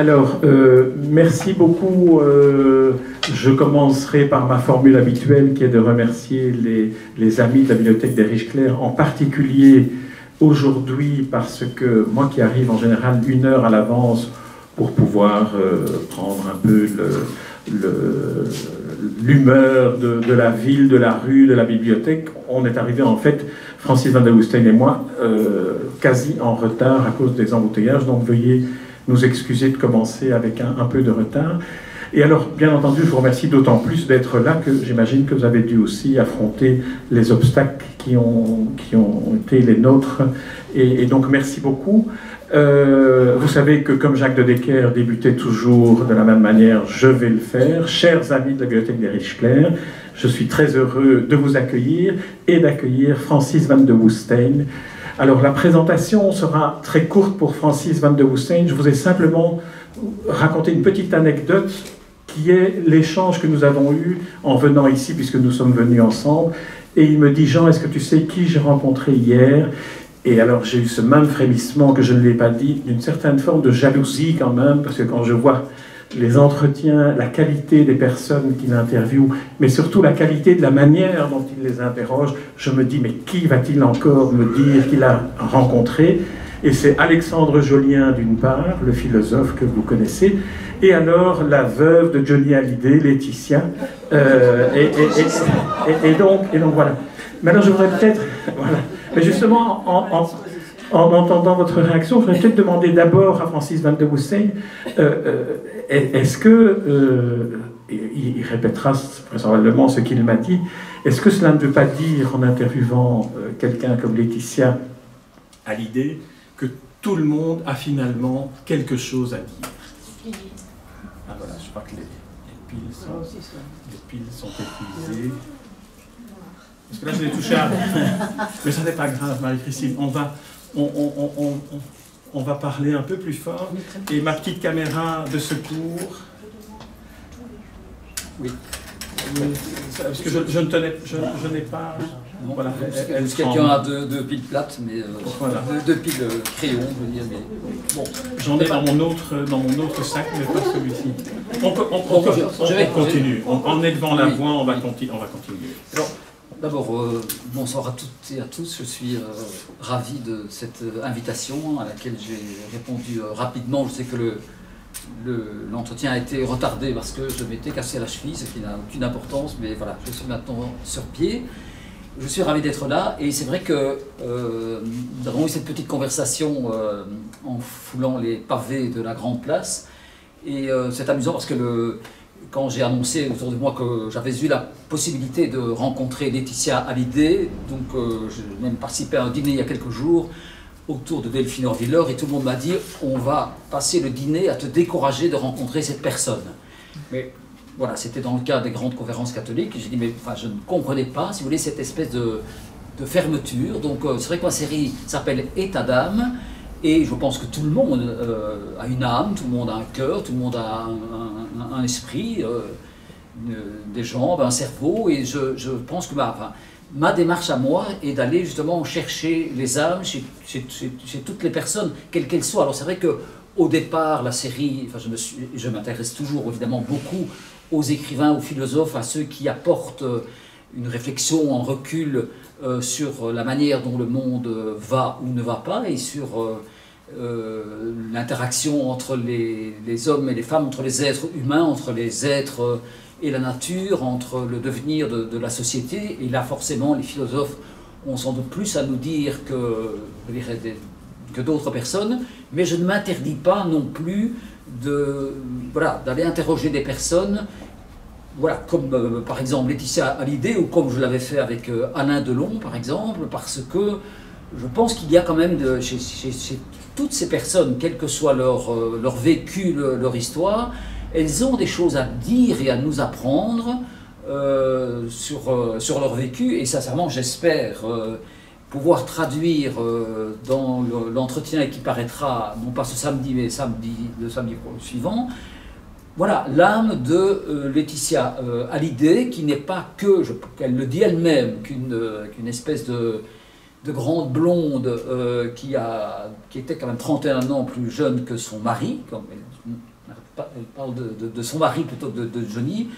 Alors, merci beaucoup. Je commencerai par ma formule habituelle qui est de remercier les amis de la Bibliothèque des Riches Clercs, en particulier aujourd'hui parce que moi qui arrive en général 1 heure à l'avance pour pouvoir prendre un peu l'humeur de la ville, de la rue, de la bibliothèque, on est arrivé en fait, Francis van der Woestijn et moi, quasi en retard à cause des embouteillages, donc veuillez nous excuser de commencer avec un peu de retard. Et alors, bien entendu, je vous remercie d'autant plus d'être là que j'imagine que vous avez dû aussi affronter les obstacles qui ont été les nôtres. Et donc, merci beaucoup. Vous savez que comme Jacques de Decker débutait toujours de la même manière, je vais le faire. Chers amis de la Bibliothèque des Riches Clercs, je suis très heureux de vous accueillir et d'accueillir Francis van der Woestijn. Alors la présentation sera très courte pour Francis van der Woestijn. Je vous ai simplement raconté une petite anecdote qui est l'échange que nous avons eu en venant ici, puisque nous sommes venus ensemble. Et il me dit, Jean, est-ce que tu sais qui j'ai rencontré hier? Et alors j'ai eu ce même frémissement que je ne l'ai pas dit, d'une certaine forme de jalousie quand même, parce que quand je vois les entretiens, la qualité des personnes qu'il interviewe, mais surtout la qualité de la manière dont il les interroge, je me dis, mais qui va-t-il encore me dire qu'il a rencontré? Et c'est Alexandre Jolien d'une part, le philosophe que vous connaissez, et alors la veuve de Johnny Hallyday, Laetitia, et donc voilà. Maintenant je voudrais peut-être, voilà, mais justement en entendant votre réaction, je voudrais peut-être demander d'abord à Francis van der Woestijn, est-ce que, il répétera vraisemblablement ce qu'il m'a dit, est-ce que cela ne veut pas dire, en interviewant quelqu'un comme Laetitia Hallyday, que tout le monde a finalement quelque chose à dire? Ah voilà, je crois que les piles sont épuisées. Parce que là, je l'ai touché à... Mais ça n'est pas grave, Marie-Christine. On va parler un peu plus fort. Et ma petite caméra de secours... Oui. Parce que je n'ai pas... Non, voilà, parce quelqu'un a deux piles plates, mais voilà. deux piles crayons, je veux dire, mais bon. J'en ai dans mon autre sac, mais pas celui-ci. On continue. On est devant la voie, on va continuer. D'abord, bonsoir à toutes et à tous. Je suis ravi de cette invitation à laquelle j'ai répondu rapidement. Je sais que l'entretien a été retardé parce que je m'étais cassé la cheville, ce qui n'a aucune importance, mais voilà, je suis maintenant sur pied. Je suis ravi d'être là et c'est vrai que nous avons eu cette petite conversation en foulant les pavés de la Grande Place et c'est amusant parce que quand j'ai annoncé autour de moi que j'avais eu la possibilité de rencontrer Laetitia Hallyday, donc j'ai même participé à un dîner il y a quelques jours autour de Delphine Orviller et tout le monde m'a dit on va passer le dîner à te décourager de rencontrer cette personne. Mais voilà, c'était dans le cas des grandes conférences catholiques. J'ai dit, mais enfin, je ne comprenais pas, si vous voulez, cette espèce de fermeture. Donc, c'est vrai que ma série s'appelle État d'âme, et je pense que tout le monde a une âme, tout le monde a un cœur, tout le monde a un esprit, des jambes, un cerveau, et je pense que ma démarche à moi est d'aller justement chercher les âmes chez toutes les personnes, quelles qu'elles soient. Alors, c'est vrai qu'au départ, la série, enfin, je m'intéresse toujours évidemment beaucoup aux écrivains, aux philosophes, à ceux qui apportent une réflexion en recul sur la manière dont le monde va ou ne va pas et sur l'interaction entre les hommes et les femmes, entre les êtres humains, entre les êtres et la nature, entre le devenir de la société. Et là, forcément, les philosophes ont sans doute plus à nous dire que d'autres personnes, mais je ne m'interdis pas non plus d'aller interroger des personnes, voilà, comme par exemple Laetitia Hallyday, ou comme je l'avais fait avec Alain Delon, par exemple, parce que je pense qu'il y a quand même chez toutes ces personnes, quel que soit leur vécu, leur histoire, elles ont des choses à dire et à nous apprendre sur leur vécu, et sincèrement j'espère pouvoir traduire dans l'entretien qui paraîtra, non pas ce samedi, mais le samedi suivant, voilà, l'âme de Laetitia Hallyday, qui n'est pas que, qu'elle le dit elle-même, qu'une espèce de grande blonde qui était quand même 31 ans plus jeune que son mari, comme parle de son mari plutôt que de Johnny.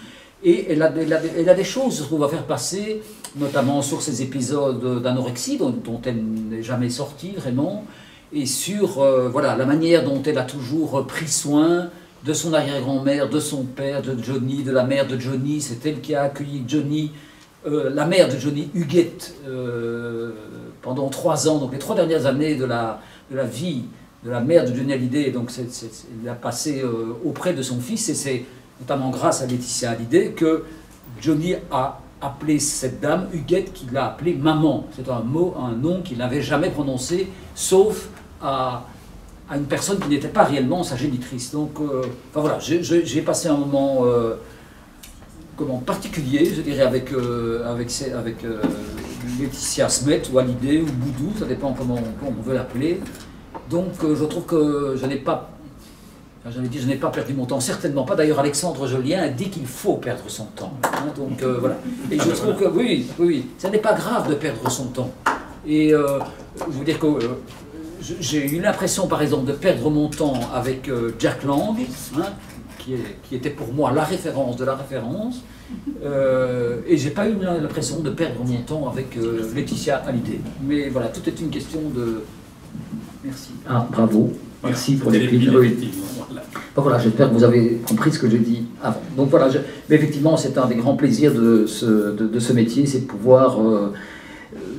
Et elle a des choses, je trouve, à faire passer, notamment sur ces épisodes d'anorexie dont elle n'est jamais sortie vraiment, et sur voilà, la manière dont elle a toujours pris soin de son arrière-grand-mère, de son père, de Johnny, de la mère de Johnny. C'est elle qui a accueilli Johnny, la mère de Johnny, Huguette, pendant 3 ans, donc les 3 dernières années de la vie de la mère de Johnny Hallyday. Donc elle a passé auprès de son fils, et c'est notamment grâce à Laetitia Hallyday que Johnny a appelé cette dame, Huguette, qui l'a appelée maman. C'est un nom qu'il n'avait jamais prononcé, sauf à une personne qui n'était pas réellement sa génitrice. Donc, enfin voilà, j'ai passé un moment particulier, je dirais, avec Laetitia Smet, ou Hallyday, ou Boudou, ça dépend comment on veut l'appeler. Donc, je trouve que je n'ai pas... J'avais dit, je n'ai pas perdu mon temps, certainement pas. D'ailleurs, Alexandre Jolien dit qu'il faut perdre son temps. Hein, donc voilà. Et je trouve que oui, ça n'est pas grave de perdre son temps. Et je veux dire que j'ai eu l'impression, par exemple, de perdre mon temps avec Jack Lang, hein, qui était pour moi la référence de la référence. Et j'ai pas eu l'impression de perdre mon temps avec Laetitia Hallyday. Mais voilà, tout est une question de... Merci. Ah, bravo. Merci pour les piles. Donc voilà, j'espère que vous avez compris ce que j'ai dit avant. Donc voilà, mais effectivement, c'est un des grands plaisirs de ce métier, c'est de pouvoir,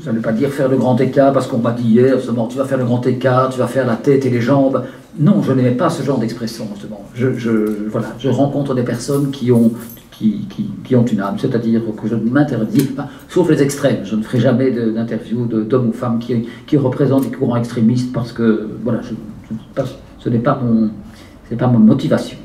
je n'allais pas dire faire le grand écart, parce qu'on m'a dit hier, justement, tu vas faire le grand écart, tu vas faire la tête et les jambes. Non, je n'aimais pas ce genre d'expression, justement. Voilà, je rencontre des personnes qui ont une âme, c'est-à-dire que je ne m'interdis pas, sauf les extrêmes, je ne ferai jamais d'interview d'hommes ou femmes qui représentent des courants extrémistes, parce que, voilà, ce n'est pas mon motivation.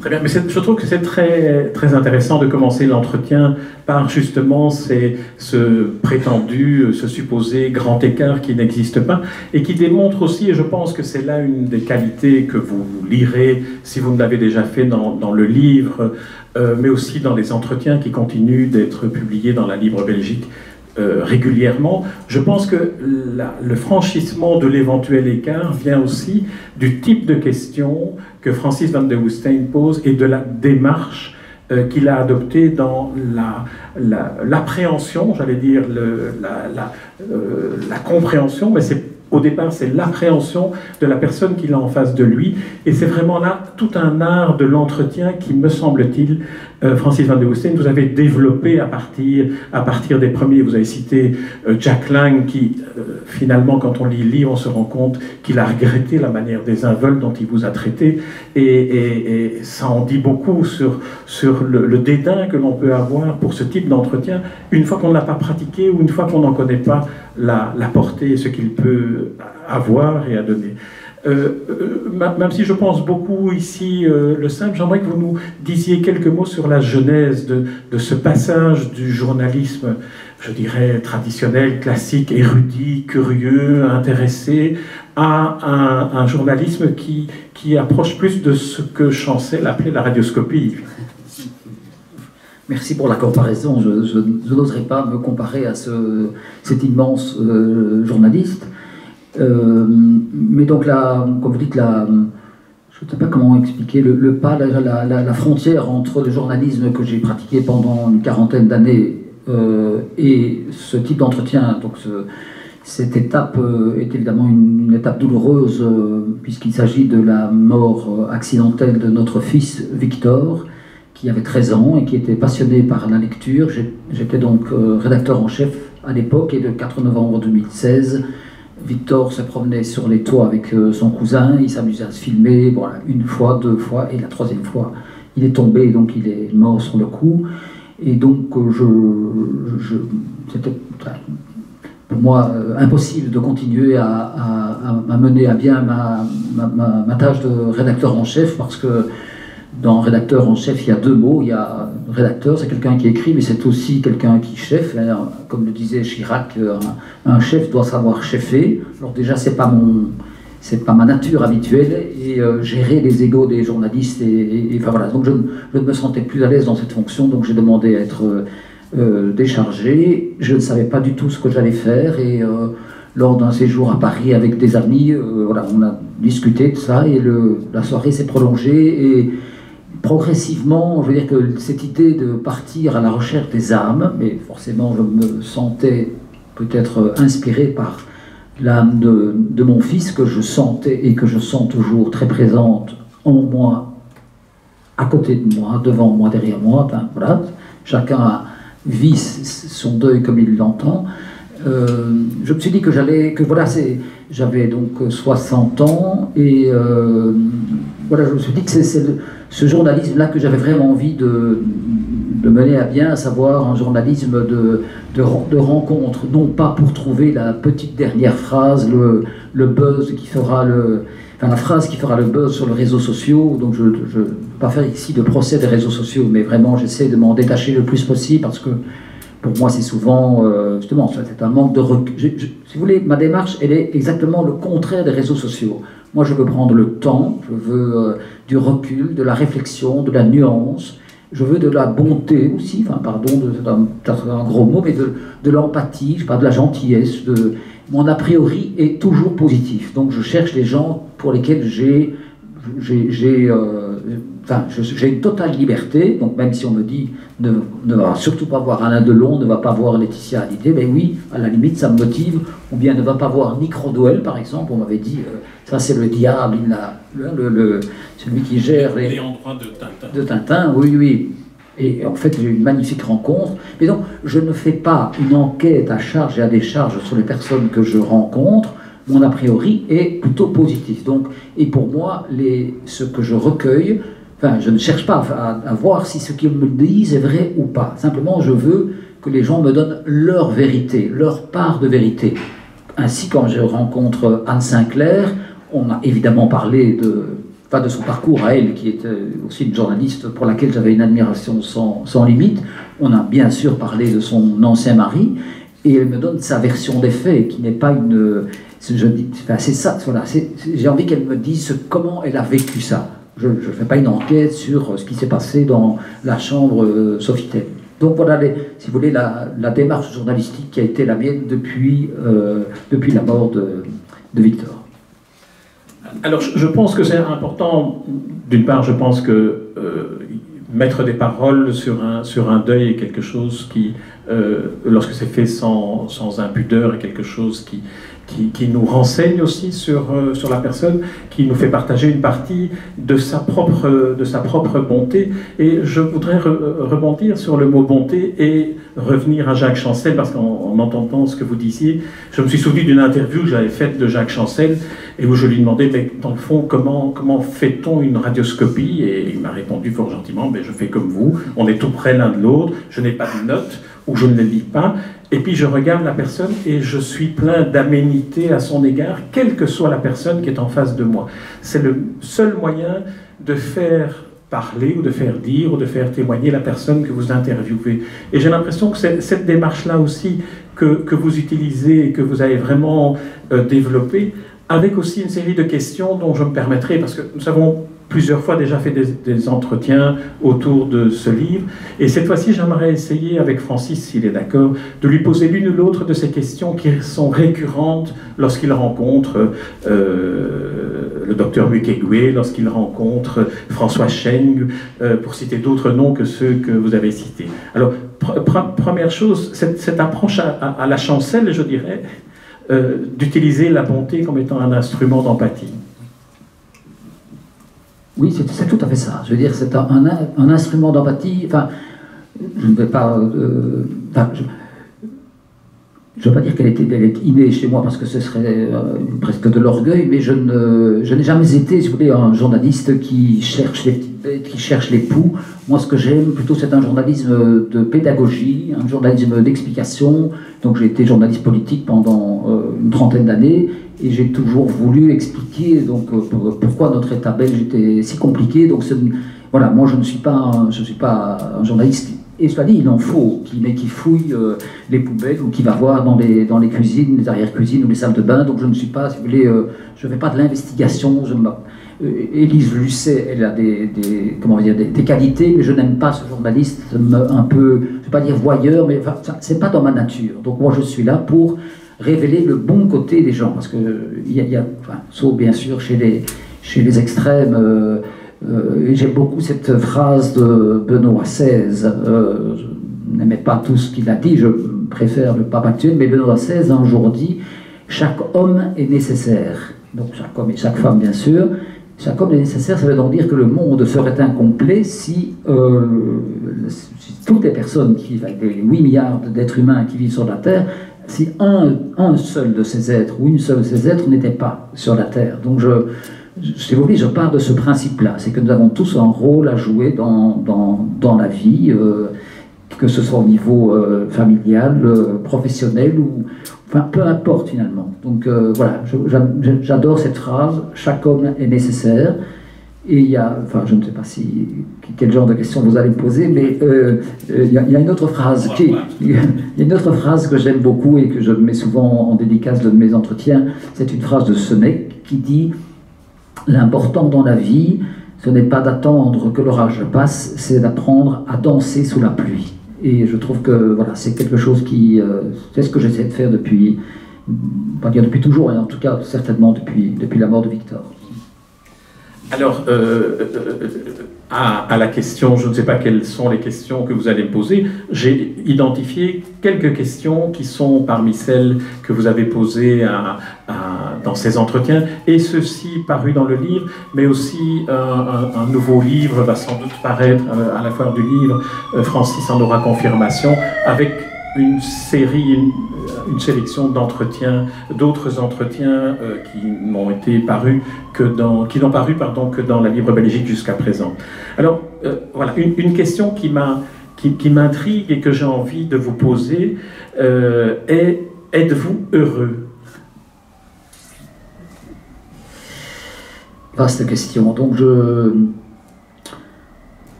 Très bien, mais je trouve que c'est très, très intéressant de commencer l'entretien par justement ce prétendu, ce supposé grand écart qui n'existe pas, et qui démontre aussi, et je pense que c'est là une des qualités que vous lirez, si vous ne l'avez déjà fait dans le livre, mais aussi dans les entretiens qui continuent d'être publiés dans la Libre Belgique, régulièrement. Je pense que le franchissement de l'éventuel écart vient aussi du type de questions que Francis van de Woestijn pose et de la démarche qu'il a adoptée dans l'appréhension, j'allais dire la compréhension, mais au départ, c'est l'appréhension de la personne qu'il a en face de lui. Et c'est vraiment là tout un art de l'entretien qui, me semble-t-il, Francis van de Woestijn, vous avez développé à partir des premiers. Vous avez cité Jack Lang, qui, finalement, quand on lit le livre, on se rend compte qu'il a regretté la manière désinvolte dont il vous a traité. Et ça en dit beaucoup sur le dédain que l'on peut avoir pour ce type d'entretien, une fois qu'on ne l'a pas pratiqué ou une fois qu'on n'en connaît pas la portée et ce qu'il peut avoir et à donner. Même si je pense beaucoup ici le simple, j'aimerais que vous nous disiez quelques mots sur la genèse de ce passage du journalisme, je dirais, traditionnel, classique, érudit, curieux, intéressé, à un journalisme qui approche plus de ce que Chancel appelait la radioscopie. Merci pour la comparaison. Je n'oserais pas me comparer à cet immense journaliste. Mais donc là, comme vous dites, je ne sais pas comment expliquer le pas, la frontière entre le journalisme que j'ai pratiqué pendant une 40aine d'années et ce type d'entretien. Donc cette étape est évidemment une étape douloureuse puisqu'il s'agit de la mort accidentelle de notre fils Victor, qui avait 13 ans et qui était passionné par la lecture. J'étais donc rédacteur en chef à l'époque, et le 4 novembre 2016, Victor se promenait sur les toits avec son cousin, il s'amusait à se filmer, voilà, 1 fois, 2 fois, et la 3e fois, il est tombé, donc il est mort sur le coup. Et donc c'était pour moi impossible de continuer à mener à bien ma tâche de rédacteur en chef, parce que dans rédacteur en chef, il y a 2 mots. Il y a rédacteur, c'est quelqu'un qui écrit, mais c'est aussi quelqu'un qui cheffe. Comme le disait Chirac, un chef doit savoir cheffer. Alors déjà, c'est pas ma nature habituelle, et gérer les égos des journalistes. Enfin voilà. Donc je ne me sentais plus à l'aise dans cette fonction, donc j'ai demandé à être déchargé. Je ne savais pas du tout ce que j'allais faire, et lors d'un séjour à Paris avec des amis. Voilà, on a discuté de ça et la soirée s'est prolongée. Et progressivement, je veux dire que cette idée de partir à la recherche des âmes, mais forcément je me sentais peut-être inspiré par l'âme de mon fils, que je sentais et que je sens toujours très présente en moi, à côté de moi, devant moi, derrière moi. Enfin, voilà, chacun vit son deuil comme il l'entend. Je me suis dit que j'avais donc 60 ans et voilà, je me suis dit que c'est ce journalisme-là que j'avais vraiment envie de mener à bien, à savoir un journalisme de rencontre, non pas pour trouver la petite dernière phrase, le buzz qui fera la phrase qui fera le buzz sur les réseaux sociaux. Donc je ne vais pas faire ici de procès des réseaux sociaux, mais vraiment j'essaie de m'en détacher le plus possible parce que pour moi c'est souvent, justement, c'est un manque de recul. Si vous voulez, ma démarche, elle est exactement le contraire des réseaux sociaux. Moi je veux prendre le temps, je veux du recul, de la réflexion, de la nuance. Je veux de la bonté aussi, enfin pardon, c'est un gros mot, mais de l'empathie, je parle de la gentillesse. Mon a priori est toujours positif. Donc je cherche les gens pour lesquels j'ai une totale liberté. Donc même si on me dit ne va surtout pas voir Alain Delon, ne va pas voir Laetitia Hallyday, ben oui, à la limite ça me motive. Ou bien ne va pas voir Nick Rodwell par exemple. On m'avait dit ça c'est le diable, celui qui gère les endroits de Tintin. De Tintin, oui, oui. Et en fait, j'ai eu une magnifique rencontre. Mais donc, je ne fais pas une enquête à charge et à décharge sur les personnes que je rencontre. Mon a priori est plutôt positif. Donc, et pour moi, ce que je recueille, enfin, je ne cherche pas à voir si ce qu'ils me disent est vrai ou pas. Simplement, je veux que les gens me donnent leur vérité, leur part de vérité. Ainsi, quand je rencontre Anne Sinclair, on a évidemment parlé de son parcours à elle, qui est aussi une journaliste pour laquelle j'avais une admiration sans limite. On a bien sûr parlé de son ancien mari, et elle me donne sa version des faits, qui n'est pas une... c'est ça, voilà, j'ai envie qu'elle me dise comment elle a vécu ça. Je ne fais pas une enquête sur ce qui s'est passé dans la chambre Sofitel. Donc voilà, si vous voulez, la démarche journalistique qui a été la mienne depuis la mort de Victor. Alors, je pense que c'est important. D'une part, je pense que mettre des paroles sur un deuil est quelque chose qui, lorsque c'est fait sans impudeur, est quelque chose qui nous renseigne aussi sur la personne, qui nous fait partager une partie de sa propre bonté. Et je voudrais rebondir sur le mot bonté et revenir à Jacques Chancel, parce qu'en entendant ce que vous disiez, je me suis souvenu d'une interview que j'avais faite de Jacques Chancel, et où je lui demandais, mais dans le fond, comment fait-on une radioscopie? Et il m'a répondu fort gentiment, je fais comme vous, on est tout près l'un de l'autre, je n'ai pas de notes, ou je ne les lis pas, et puis je regarde la personne et je suis plein d'aménité à son égard, quelle que soit la personne qui est en face de moi. C'est le seul moyen de faire parler ou de faire dire ou de faire témoigner la personne que vous interviewez. Et j'ai l'impression que c'est cette démarche-là aussi que vous utilisez et que vous avez vraiment développée, avec aussi une série de questions dont je me permettrai, parce que nous avons plusieurs fois déjà fait des entretiens autour de ce livre, et cette fois-ci j'aimerais essayer avec Francis, s'il est d'accord, de lui poser l'une ou l'autre de ces questions qui sont récurrentes lorsqu'il rencontre le docteur Mukwege, lorsqu'il rencontre François Cheng, pour citer d'autres noms que ceux que vous avez cités. Alors, première chose, cette approche à la Chancel, je dirais, d'utiliser la bonté comme étant un instrument d'empathie. Oui, c'est tout à fait ça. Je veux dire, c'est un instrument d'empathie. Enfin, je ne vais pas... je ne veux pas dire qu'elle est innée chez moi, parce que ce serait presque de l'orgueil, mais je n'ai jamais été, si vous voulez, un journaliste qui cherche les petites bêtes, qui cherche les poux. Moi, ce que j'aime plutôt, c'est un journalisme de pédagogie, un journalisme d'explication. Donc j'ai été journaliste politique pendant une trentaine d'années, et j'ai toujours voulu expliquer pourquoi notre État belge était si compliqué. Donc voilà, moi je ne suis pas un journaliste, et cela dit, il en faut, qui fouille les poubelles ou qui va voir dans les cuisines, les arrière-cuisines ou les salles de bain. Donc je ne suis pas, si vous voulez, je ne fais pas de l'investigation. Élise Lucet, elle a des qualités, mais je n'aime pas ce journaliste un peu, je ne vais pas dire voyeur, mais enfin, c'est pas dans ma nature. Donc moi je suis là pour révéler le bon côté des gens. Parce que, sauf bien sûr chez les extrêmes, j'aime beaucoup cette phrase de Benoît XVI. Je n'aimais pas tout ce qu'il a dit, je préfère le pape actuel, mais Benoît XVI a un jour dit « Chaque homme est nécessaire ». Donc chaque homme et chaque femme, bien sûr. Chaque homme est nécessaire, ça veut donc dire que le monde serait incomplet si toutes les personnes qui vivent, avec les 8 milliards d'êtres humains qui vivent sur la Terre, si un seul de ces êtres ou une seule de ces êtres n'était pas sur la Terre. Donc si vous voulez, je pars de ce principe-là, c'est que nous avons tous un rôle à jouer dans la vie, que ce soit au niveau familial, professionnel, ou enfin peu importe finalement. Donc voilà, j'adore cette phrase, chaque homme est nécessaire. Et il y a, enfin je ne sais pas quel genre de question vous allez me poser, mais il y a une autre phrase il y a une autre phrase que j'aime beaucoup et que je mets souvent en dédicace de mes entretiens. C'est une phrase de Sénèque qui dit: l'important dans la vie, ce n'est pas d'attendre que l'orage passe, c'est d'apprendre à danser sous la pluie. Et je trouve que voilà, c'est quelque chose qui... c'est ce que j'essaie de faire depuis... pas dire depuis toujours, mais en tout cas certainement depuis la mort de Victor. Alors, à la question, je ne sais pas quelles sont les questions que vous allez me poser, j'ai identifié quelques questions qui sont parmi celles que vous avez posées dans ces entretiens, et ceci paru dans le livre, mais aussi un nouveau livre va sans doute paraître à la foire du livre, Francis en aura confirmation, avec une sélection d'entretiens, d'autres entretiens qui n'ont paru que dans la Libre Belgique jusqu'à présent. Alors voilà, une question qui m'intrigue et que j'ai envie de vous poser est: êtes-vous heureux? Vaste question. Donc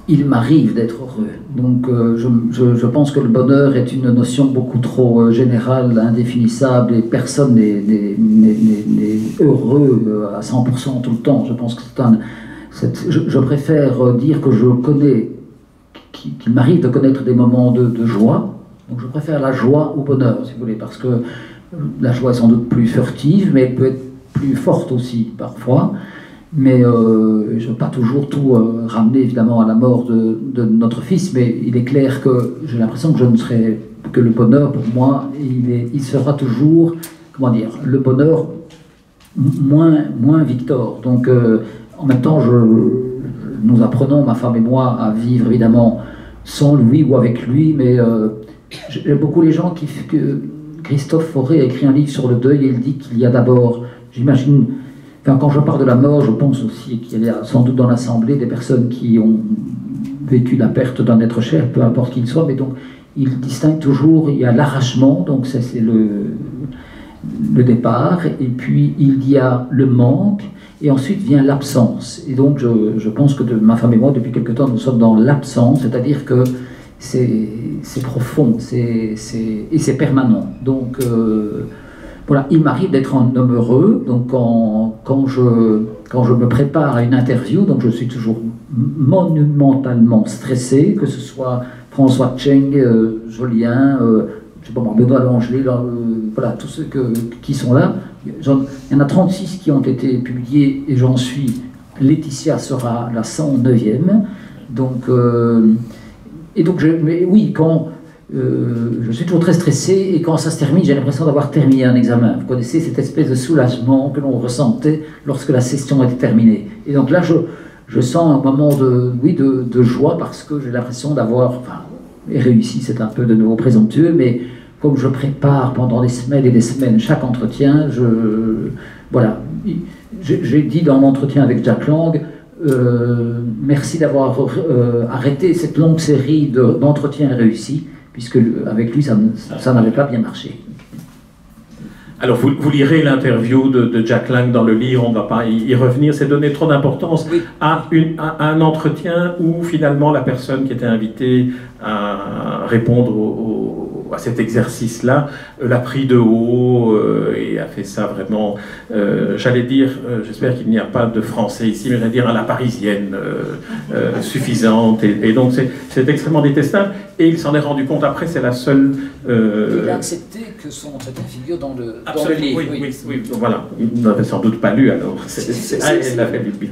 il m'arrive d'être heureux. Donc je pense que le bonheur est une notion beaucoup trop générale, indéfinissable, et personne n'est heureux à 100% tout le temps. Je pense que je préfère dire que je connais, qu'il m'arrive de connaître des moments de joie. Donc je préfère la joie au bonheur, si vous voulez, parce que la joie est sans doute plus furtive, mais elle peut être plus forte aussi parfois. Mais je ne veux pas toujours tout ramener évidemment à la mort de notre fils, mais il est clair que j'ai l'impression que le bonheur pour moi, il sera toujours, comment dire, le bonheur moins Victor. Donc en même temps, nous apprenons, ma femme et moi, à vivre évidemment sans lui ou avec lui, mais j'aime beaucoup les gens Christophe Fauré a écrit un livre sur le deuil, et il dit qu'il y a d'abord, j'imagine, enfin, quand je parle de la mort, je pense aussi qu'il y a sans doute dans l'Assemblée des personnes qui ont vécu la perte d'un être cher, peu importe qui il soit, mais donc il distingue toujours, il y a l'arrachement, donc ça c'est le départ, et puis il y a le manque, et ensuite vient l'absence. Et donc je pense que ma femme et moi, depuis quelque temps, nous sommes dans l'absence, c'est-à-dire que c'est profond, et c'est permanent. Donc voilà, il m'arrive d'être un homme heureux, donc quand je me prépare à une interview, donc je suis toujours monumentalement stressé, que ce soit François Cheng, Jolien, je sais pas moi, Benoît Langelet, voilà, tous ceux qui sont là. Il y en a 36 qui ont été publiés, et j'en suis, Laetitia sera la 109e, donc, mais oui, quand... je suis toujours très stressé, et quand ça se termine, j'ai l'impression d'avoir terminé un examen. Vous connaissez cette espèce de soulagement que l'on ressentait lorsque la session était terminée. Et donc là, je sens un moment de joie, parce que j'ai l'impression d'avoir réussi. C'est un peu de nouveau présomptueux, mais comme je prépare pendant des semaines et des semaines chaque entretien, voilà. J'ai dit dans l'entretien avec Jack Lang, merci d'avoir arrêté cette longue série d'entretiens réussis, puisque avec lui, ça n'avait pas bien marché. Alors, vous lirez l'interview de Jack Lang dans le livre, on ne va pas y revenir, c'est donner trop d'importance à un entretien où finalement la personne qui était invitée à répondre à cet exercice-là l'a pris de haut et a fait ça vraiment, j'allais dire, j'espère qu'il n'y a pas de français ici, mais j'allais dire à la parisienne, suffisante, et donc c'est extrêmement détestable. et il s'en est rendu compte après, c'est la seule... Il a accepté que son entretien figure dans le livre. Oui, voilà. Il n'avait sans doute pas lu, alors. Il l'avait lu bien.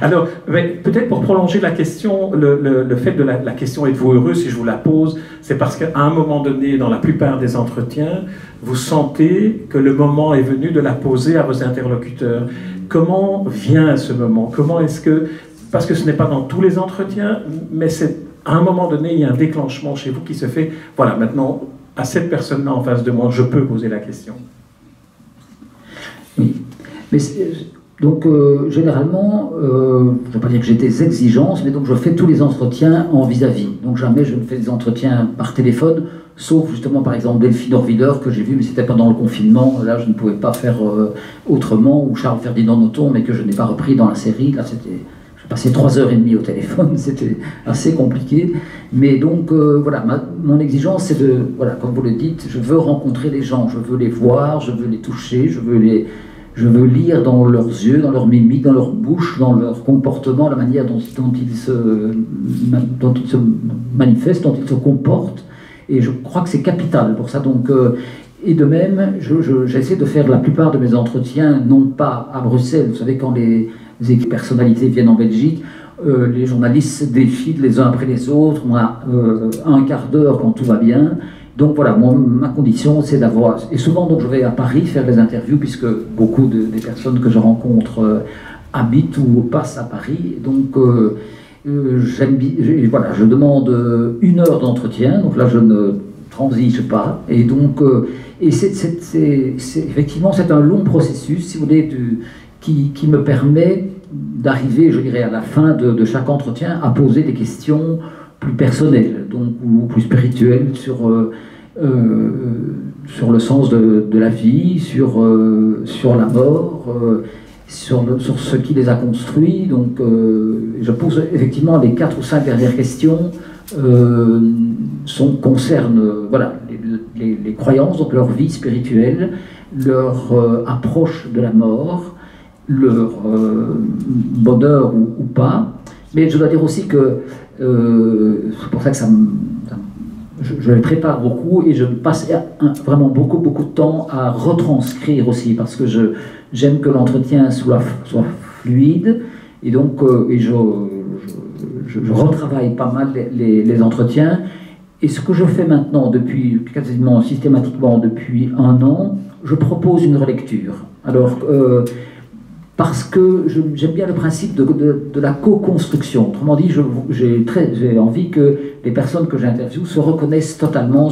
Alors, peut-être pour prolonger la question, le fait de la question « Êtes-vous heureux ?» si je vous la pose, c'est parce qu'à un moment donné, dans la plupart des entretiens, vous sentez que le moment est venu de la poser à vos interlocuteurs. Comment vient ce moment? Comment est-ce que... Parce que ce n'est pas dans tous les entretiens, mais à un moment donné, il y a un déclenchement chez vous qui se fait. Voilà, maintenant, à cette personne-là en face de moi, je peux poser la question. Oui. Mais donc, généralement, je ne veux pas dire que j'ai des exigences, mais donc je fais tous les entretiens en vis-à-vis. Donc jamais je ne fais des entretiens par téléphone, sauf justement par exemple Delphine Orviller que j'ai vu, mais c'était pendant le confinement, là je ne pouvais pas faire autrement, ou Charles Ferdinand Nothomb, mais que je n'ai pas repris dans la série. Là c'était... J'ai passé 3h30 au téléphone, c'était assez compliqué. Mais donc, voilà, mon exigence, c'est de, voilà, comme vous le dites, je veux rencontrer les gens, je veux les voir, je veux les toucher, je veux lire dans leurs yeux, dans leur mimique, dans leur bouche, dans leur comportement, la manière dont ils se manifestent, dont ils se comportent. Et je crois que c'est capital pour ça. Donc, et de même, j'essaie de faire la plupart de mes entretiens, non pas à Bruxelles. Vous savez, quand les personnalités viennent en Belgique, les journalistes défilent les uns après les autres, on a un quart d'heure quand tout va bien. Donc voilà, ma condition c'est d'avoir... Et souvent donc je vais à Paris faire les interviews, puisque beaucoup des personnes que je rencontre habitent ou passent à Paris. Donc voilà, je demande 1 heure d'entretien, donc là je ne transige pas. Et donc, effectivement c'est un long processus, si vous voulez, qui me permet d'arriver, je dirais, à la fin de chaque entretien, à poser des questions plus personnelles, donc, ou plus spirituelles sur le sens de la vie, sur la mort, sur ce qui les a construits. Donc, je pose effectivement les 4 ou 5 dernières questions concernent voilà, les croyances, donc leur vie spirituelle, leur approche de la mort, leur bonheur ou pas. Mais je dois dire aussi que c'est pour ça que je les prépare beaucoup, et je passe vraiment beaucoup de temps à retranscrire aussi, parce que j'aime que l'entretien soit fluide, et donc je retravaille pas mal les entretiens. Et ce que je fais maintenant, quasiment systématiquement depuis 1 an, je propose une relecture. Alors, parce que j'aime bien le principe de la co-construction. Autrement dit, j'ai envie que les personnes que j'interviewe se reconnaissent totalement.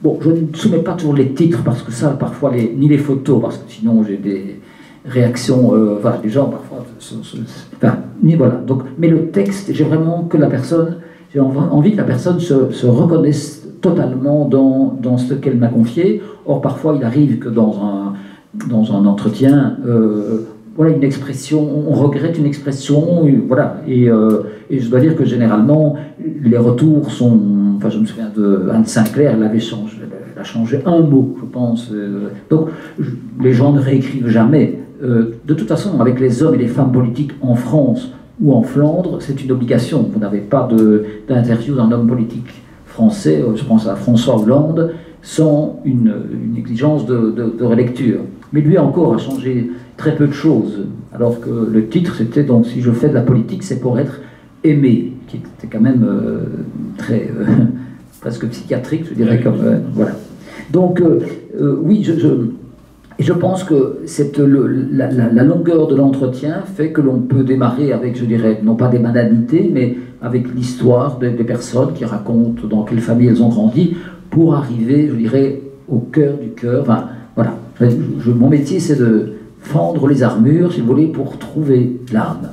Bon, je ne soumets pas toujours les titres, parce que ça, parfois, ni les photos, parce que sinon j'ai des réactions, voilà, les gens parfois... voilà. Donc, mais le texte, j'ai vraiment que la personne... J'ai envie que la personne se reconnaisse totalement dans ce qu'elle m'a confié. Or, parfois, il arrive que dans un entretien... voilà une expression, on regrette une expression, voilà, et je dois dire que généralement les retours sont, enfin je me souviens de Anne Sinclair, elle a changé un mot, je pense, donc les gens ne réécrivent jamais. De toute façon, avec les hommes et les femmes politiques en France ou en Flandre, c'est une obligation. Vous n'avez pas d'interview d'un homme politique français, je pense à François Hollande, sans une exigence de relecture. Mais lui encore a changé très peu de choses, alors que le titre c'était donc si je fais de la politique c'est pour être aimé, qui était quand même très presque psychiatrique, je dirais, comme voilà. Donc oui, je pense que la longueur de l'entretien fait que l'on peut démarrer avec, je dirais, non pas des banalités, mais avec l'histoire des personnes qui racontent dans quelle famille elles ont grandi, pour arriver, je dirais, au cœur du cœur. Enfin, voilà. Mon métier, c'est de fendre les armures, si vous voulez, pour trouver l'âme.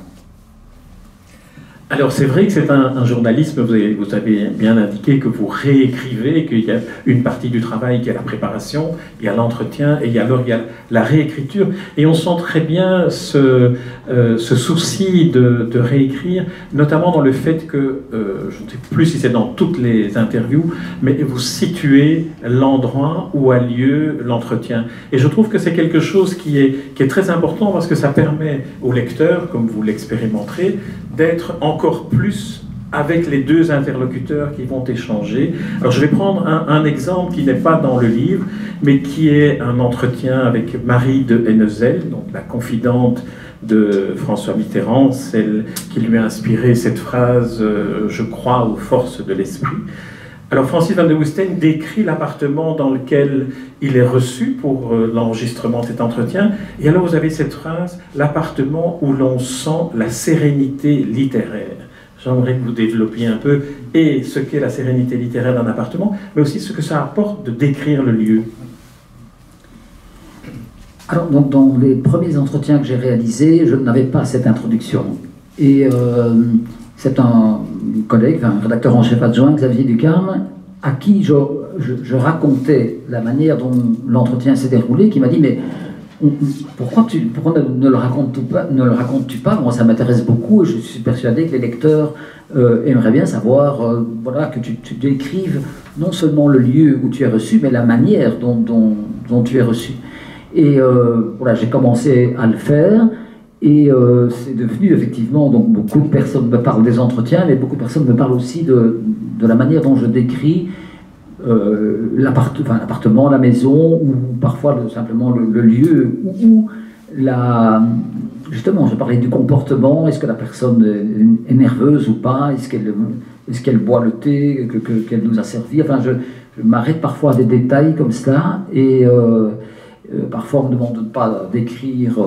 Alors c'est vrai que c'est un journalisme, vous avez bien indiqué que vous réécrivez, qu'il y a une partie du travail qui est la préparation, il y a l'entretien, et alors il y a la réécriture, et on sent très bien ce souci de réécrire, notamment dans le fait que, je ne sais plus si c'est dans toutes les interviews, mais vous situez l'endroit où a lieu l'entretien. Et je trouve que c'est quelque chose qui est très important, parce que ça permet au lecteur, comme vous l'expérimenterez, d'être encore plus avec les deux interlocuteurs qui vont échanger. Alors je vais prendre un exemple qui n'est pas dans le livre, mais qui est un entretien avec Marie de Hennezel, donc la confidente de François Mitterrand, celle qui lui a inspiré cette phrase « Je crois aux forces de l'esprit ». Alors Francis van der Woestijn décrit l'appartement dans lequel il est reçu pour l'enregistrement de cet entretien. Et alors vous avez cette phrase « l'appartement où l'on sent la sérénité littéraire ». J'aimerais que vous développiez un peu et ce qu'est la sérénité littéraire d'un appartement, mais aussi ce que ça apporte de décrire le lieu. Alors, donc, dans les premiers entretiens que j'ai réalisés, je n'avais pas cette introduction. Et c'est un collègue, un rédacteur en chef adjoint, Xavier Ducarme, à qui je racontais la manière dont l'entretien s'est déroulé, qui m'a dit « Mais pourquoi ne le racontes-tu pas? Moi, ça m'intéresse beaucoup et je suis persuadé que les lecteurs aimeraient bien savoir voilà, que tu décrives non seulement le lieu où tu es reçu, mais la manière dont tu es reçu. » Et voilà, j'ai commencé à le faire et c'est devenu effectivement, donc beaucoup de personnes me parlent des entretiens, mais beaucoup de personnes me parlent aussi de la manière dont je décris l'appartement, la maison, ou parfois simplement le lieu, ou justement, je parlais du comportement, est-ce que la personne est nerveuse ou pas, est-ce qu'elle boit le thé qu'elle nous a servi, enfin je m'arrête parfois à des détails comme ça, et parfois on me demande de ne pas décrire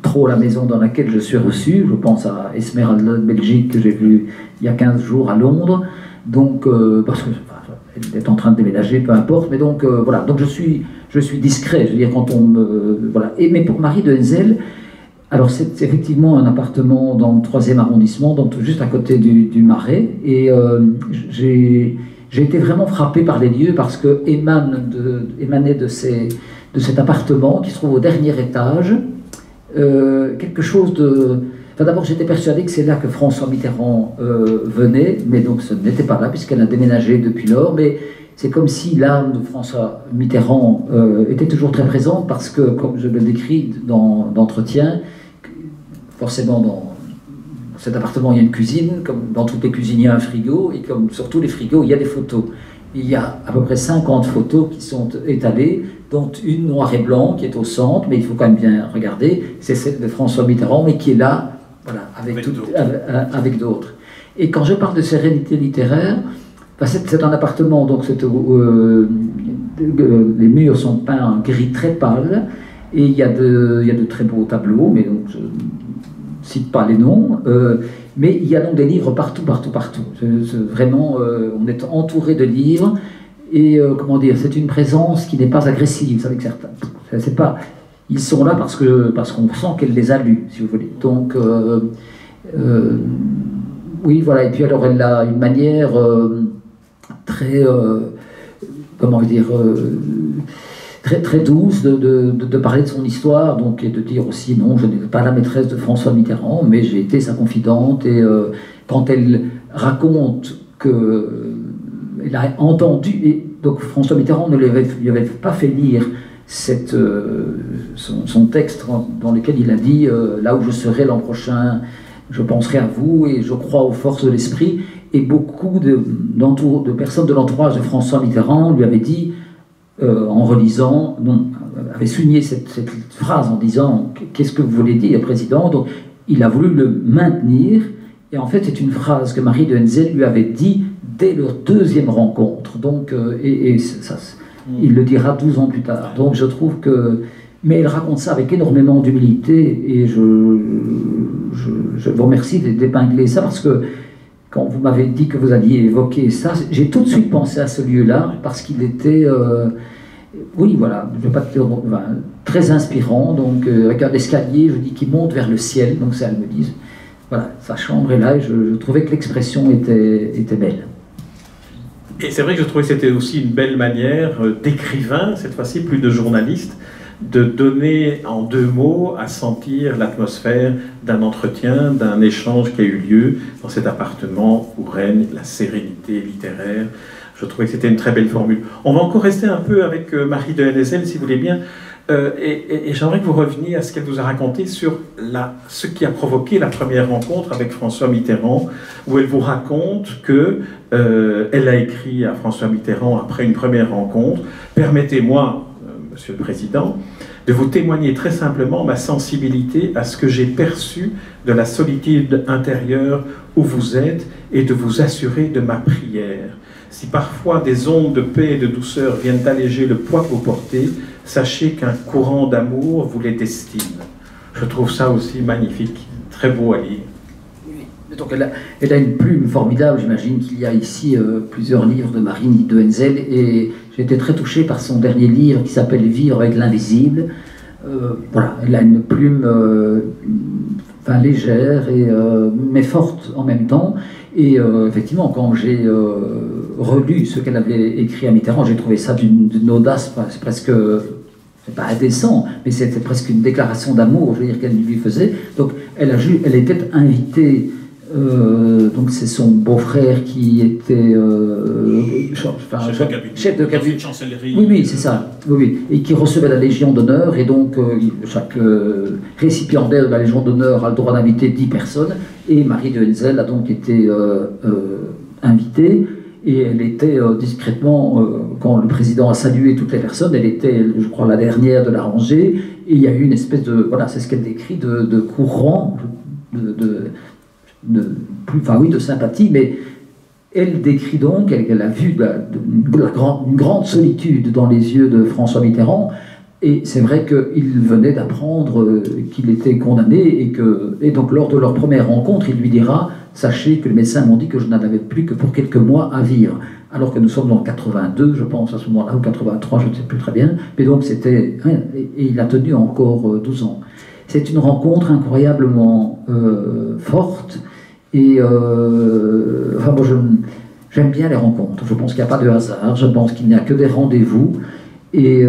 trop la maison dans laquelle je suis reçu, je pense à Esmeralda de Belgique que j'ai vue il y a 15 jours à Londres, donc parce que elle est en train de déménager, peu importe, mais donc voilà, donc je suis discret, je veux dire quand on me voilà. Mais pour Marie de Hennezel, alors c'est effectivement un appartement dans le 3e arrondissement, donc juste à côté du Marais, et j'ai été vraiment frappé par les lieux parce que émanait de cet appartement qui se trouve au dernier étage quelque chose de... Enfin, d'abord, j'étais persuadé que c'est là que François Mitterrand venait, mais donc ce n'était pas là, puisqu'elle a déménagé depuis lors, mais c'est comme si l'âme de François Mitterrand était toujours très présente, parce que, comme je le décris dans l'entretien, forcément dans cet appartement, il y a une cuisine, comme dans toutes les cuisines, il y a un frigo, et comme sur tous les frigos, il y a des photos. Il y a à peu près 50 photos qui sont étalées, dont une noir et blanc qui est au centre, mais il faut quand même bien regarder, c'est celle de François Mitterrand, mais qui est là, voilà, avec d'autres. Et quand je parle de sérénité littéraire, ben c'est un appartement, donc les murs sont peints en gris très pâle, et il y a de très beaux tableaux, mais donc je ne cite pas les noms, mais il y a donc des livres partout. Vraiment, on est entouré de livres, et comment dire, c'est une présence qui n'est pas agressive, avec certains. C'est pas... Ils sont là parce qu'on sent qu'elle les a lus, si vous voulez. Donc, oui, voilà. Et puis alors, elle a une manière très, comment dire, très douce de parler de son histoire, donc, et de dire aussi, non, je n'étais pas la maîtresse de François Mitterrand, mais j'ai été sa confidente. Et quand elle raconte qu'elle a entendu, et donc François Mitterrand ne lui avait pas fait lire son texte dans lequel il a dit là où je serai l'an prochain, je penserai à vous et je crois aux forces de l'esprit. Et beaucoup de personnes de l'entourage de François Mitterrand lui avaient dit, en relisant, avaient souligné cette phrase en disant qu'est-ce que vous voulez dire, président. Donc il a voulu le maintenir. Et en fait, c'est une phrase que Marie de Hennezel lui avait dit dès leur 2e rencontre. Donc, il le dira 12 ans plus tard. Donc je trouve que... Mais elle raconte ça avec énormément d'humilité, et je vous remercie d'épingler ça, parce que quand vous m'avez dit que vous alliez évoquer ça, j'ai tout de suite pensé à ce lieu-là, parce qu'il était... oui, voilà, je vais pas te dire, très inspirant, donc avec un escalier, je dis, qui monte vers le ciel, donc ça, elle me dit... Voilà, sa chambre est là, et je trouvais que l'expression était belle. Et c'est vrai que je trouvais que c'était aussi une belle manière d'écrivain, cette fois-ci plus de journaliste, de donner en 2 mots à sentir l'atmosphère d'un entretien, d'un échange qui a eu lieu dans cet appartement où règne la sérénité littéraire. Je trouvais que c'était une très belle formule. On va encore rester un peu avec Marie de Hennezel, si vous voulez bien. Et j'aimerais que vous reveniez à ce qu'elle vous a raconté sur ce qui a provoqué la première rencontre avec François Mitterrand, où elle vous raconte que elle a écrit à François Mitterrand après une première rencontre. Permettez-moi, Monsieur le Président, de vous témoigner très simplement ma sensibilité à ce que j'ai perçu de la solitude intérieure où vous êtes et de vous assurer de ma prière. Si parfois des ondes de paix et de douceur viennent alléger le poids que vous portez, sachez qu'un courant d'amour vous les destine. Je trouve ça aussi magnifique, très beau à lire. Oui. Donc elle a une plume formidable. J'imagine qu'il y a ici plusieurs livres de Marie de Henzel, et j'ai été très touché par son dernier livre qui s'appelle « Vivre avec l'invisible ». Voilà, elle a une plume légère, mais forte en même temps. Et effectivement, quand j'ai relu ce qu'elle avait écrit à Mitterrand, j'ai trouvé ça d'une audace, c'est presque, c'est pas indécent, mais c'était presque une déclaration d'amour, je veux dire, qu'elle lui faisait. Donc elle était invitée, donc c'est son beau-frère qui était chef de cabinet, chancellerie. Oui, c'est ça, oui, et qui recevait la Légion d'honneur, et donc chaque récipiendaire de la Légion d'honneur a le droit d'inviter 10 personnes, et Marie de Henzel a donc été invitée, et elle était discrètement, quand le président a salué toutes les personnes, elle était, je crois, la dernière de la rangée, et il y a eu une espèce de, voilà, c'est ce qu'elle décrit, de courant, de sympathie, mais elle décrit donc qu'elle a vu une grande solitude dans les yeux de François Mitterrand, et c'est vrai qu'il venait d'apprendre qu'il était condamné, et donc lors de leur première rencontre, il lui dira « Sachez que les médecins m'ont dit que je n'en avais plus que pour quelques mois à vivre », alors que nous sommes en 82, je pense, à ce moment-là, ou 83, je ne sais plus très bien, mais donc c'était... Et il a tenu encore 12 ans. C'est une rencontre incroyablement forte, et enfin, moi, j'aime bien les rencontres. Je pense qu'il n'y a pas de hasard, je pense qu'il n'y a que des rendez-vous, et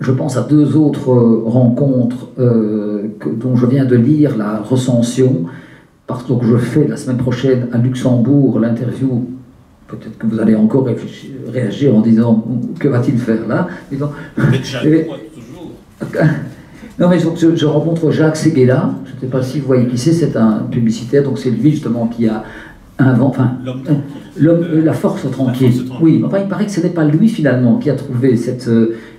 je pense à 2 autres rencontres dont je viens de lire la recension, parce que je fais la semaine prochaine à Luxembourg l'interview. Peut-être que vous allez encore réagir en disant « Que va-t-il faire là ?» Toujours. Non, mais je rencontre Jacques Séguéla, je ne sais pas si vous voyez qui c'est un publicitaire, donc c'est lui justement qui a inventé, la force tranquille. Oui, enfin il paraît que ce n'est pas lui finalement qui a trouvé cette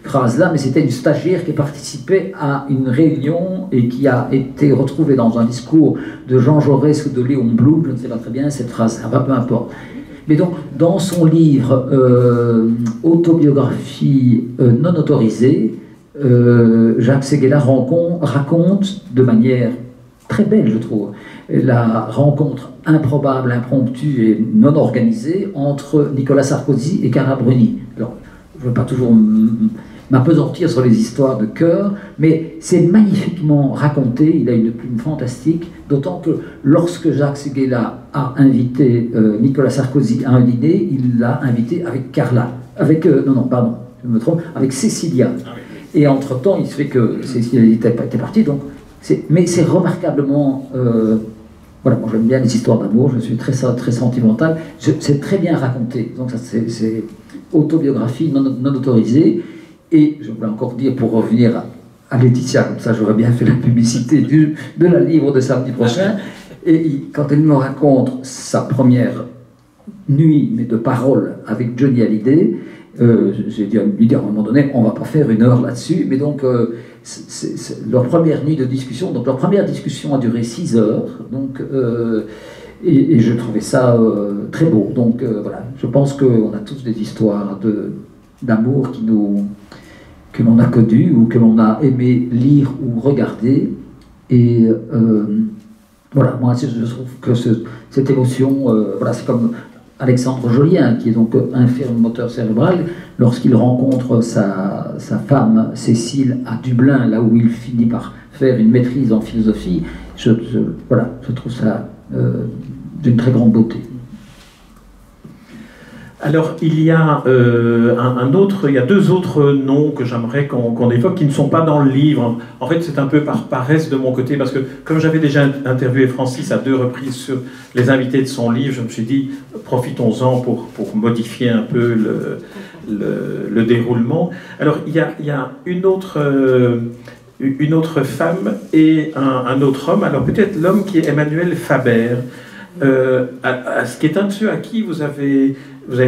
phrase-là, mais c'était une stagiaire qui participait à une réunion et qui a été retrouvée dans un discours de Jean Jaurès ou de Léon Blum, je ne sais pas très bien cette phrase, peu importe. Mais donc, dans son livre Autobiographie non autorisée, Jacques Séguéla raconte de manière très belle, je trouve, la rencontre improbable, impromptue et non organisée entre Nicolas Sarkozy et Carla Bruni. Alors, je ne veux pas toujours m'apesantir sur les histoires de cœur, mais c'est magnifiquement raconté, il a une plume fantastique, d'autant que lorsque Jacques Séguéla a invité Nicolas Sarkozy à un dîner, il l'a invité avec Carla, avec avec Cécilia. Et entre-temps, il se fait que Cécilia était partie, donc mais c'est remarquablement... voilà, moi j'aime bien les histoires d'amour, je suis très sentimental, c'est très bien raconté, donc ça c'est autobiographie non autorisée, et je voulais encore dire, pour revenir à Laetitia, comme ça j'aurais bien fait la publicité de la livre de samedi prochain, et quand elle me raconte sa première nuit, mais de parole, avec Johnny Hallyday, j'ai dit à un moment donné, on ne va pas faire 1 heure là-dessus, mais donc c'est leur première nuit de discussion, donc leur première discussion a duré 6 heures, donc, et je trouvais ça très beau. Donc voilà, je pense qu'on a tous des histoires d'amour que l'on a connues ou que l'on a aimé lire ou regarder, et voilà, moi je trouve que cette émotion, voilà, c'est comme Alexandre Jolien, qui est donc infirme moteur cérébral, lorsqu'il rencontre sa femme Cécile à Dublin, là où il finit par faire une maîtrise en philosophie, je trouve ça d'une très grande beauté. Alors, il y a il y a deux autres noms que j'aimerais qu'on évoque qui ne sont pas dans le livre. En fait, c'est un peu par paresse de mon côté, parce que comme j'avais déjà interviewé Francis à 2 reprises sur les invités de son livre, je me suis dit, profitons-en pour modifier un peu le déroulement. Alors, il y a une autre femme et un autre homme. Alors, peut-être l'homme qui est Emmanuel Faber. Ce qui est un de ceux à qui vous avez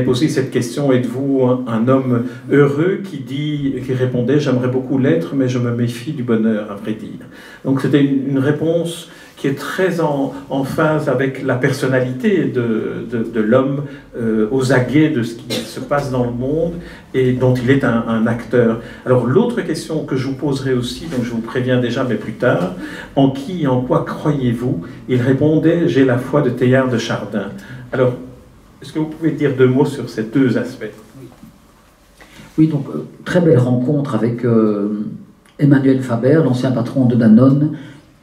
posé cette question, êtes-vous un homme heureux, qui répondait, j'aimerais beaucoup l'être, mais je me méfie du bonheur, à vrai dire. Donc c'était une réponse qui est très en phase avec la personnalité de l'homme, aux aguets de ce qui se passe dans le monde et dont il est un acteur. Alors l'autre question que je vous poserai aussi, donc je vous préviens déjà, mais plus tard, en quoi croyez-vous? Il répondait, j'ai la foi de Teilhard de Chardin. Alors, est-ce que vous pouvez dire 2 mots sur ces 2 aspects? Oui, donc très belle rencontre avec Emmanuel Faber, l'ancien patron de Danone,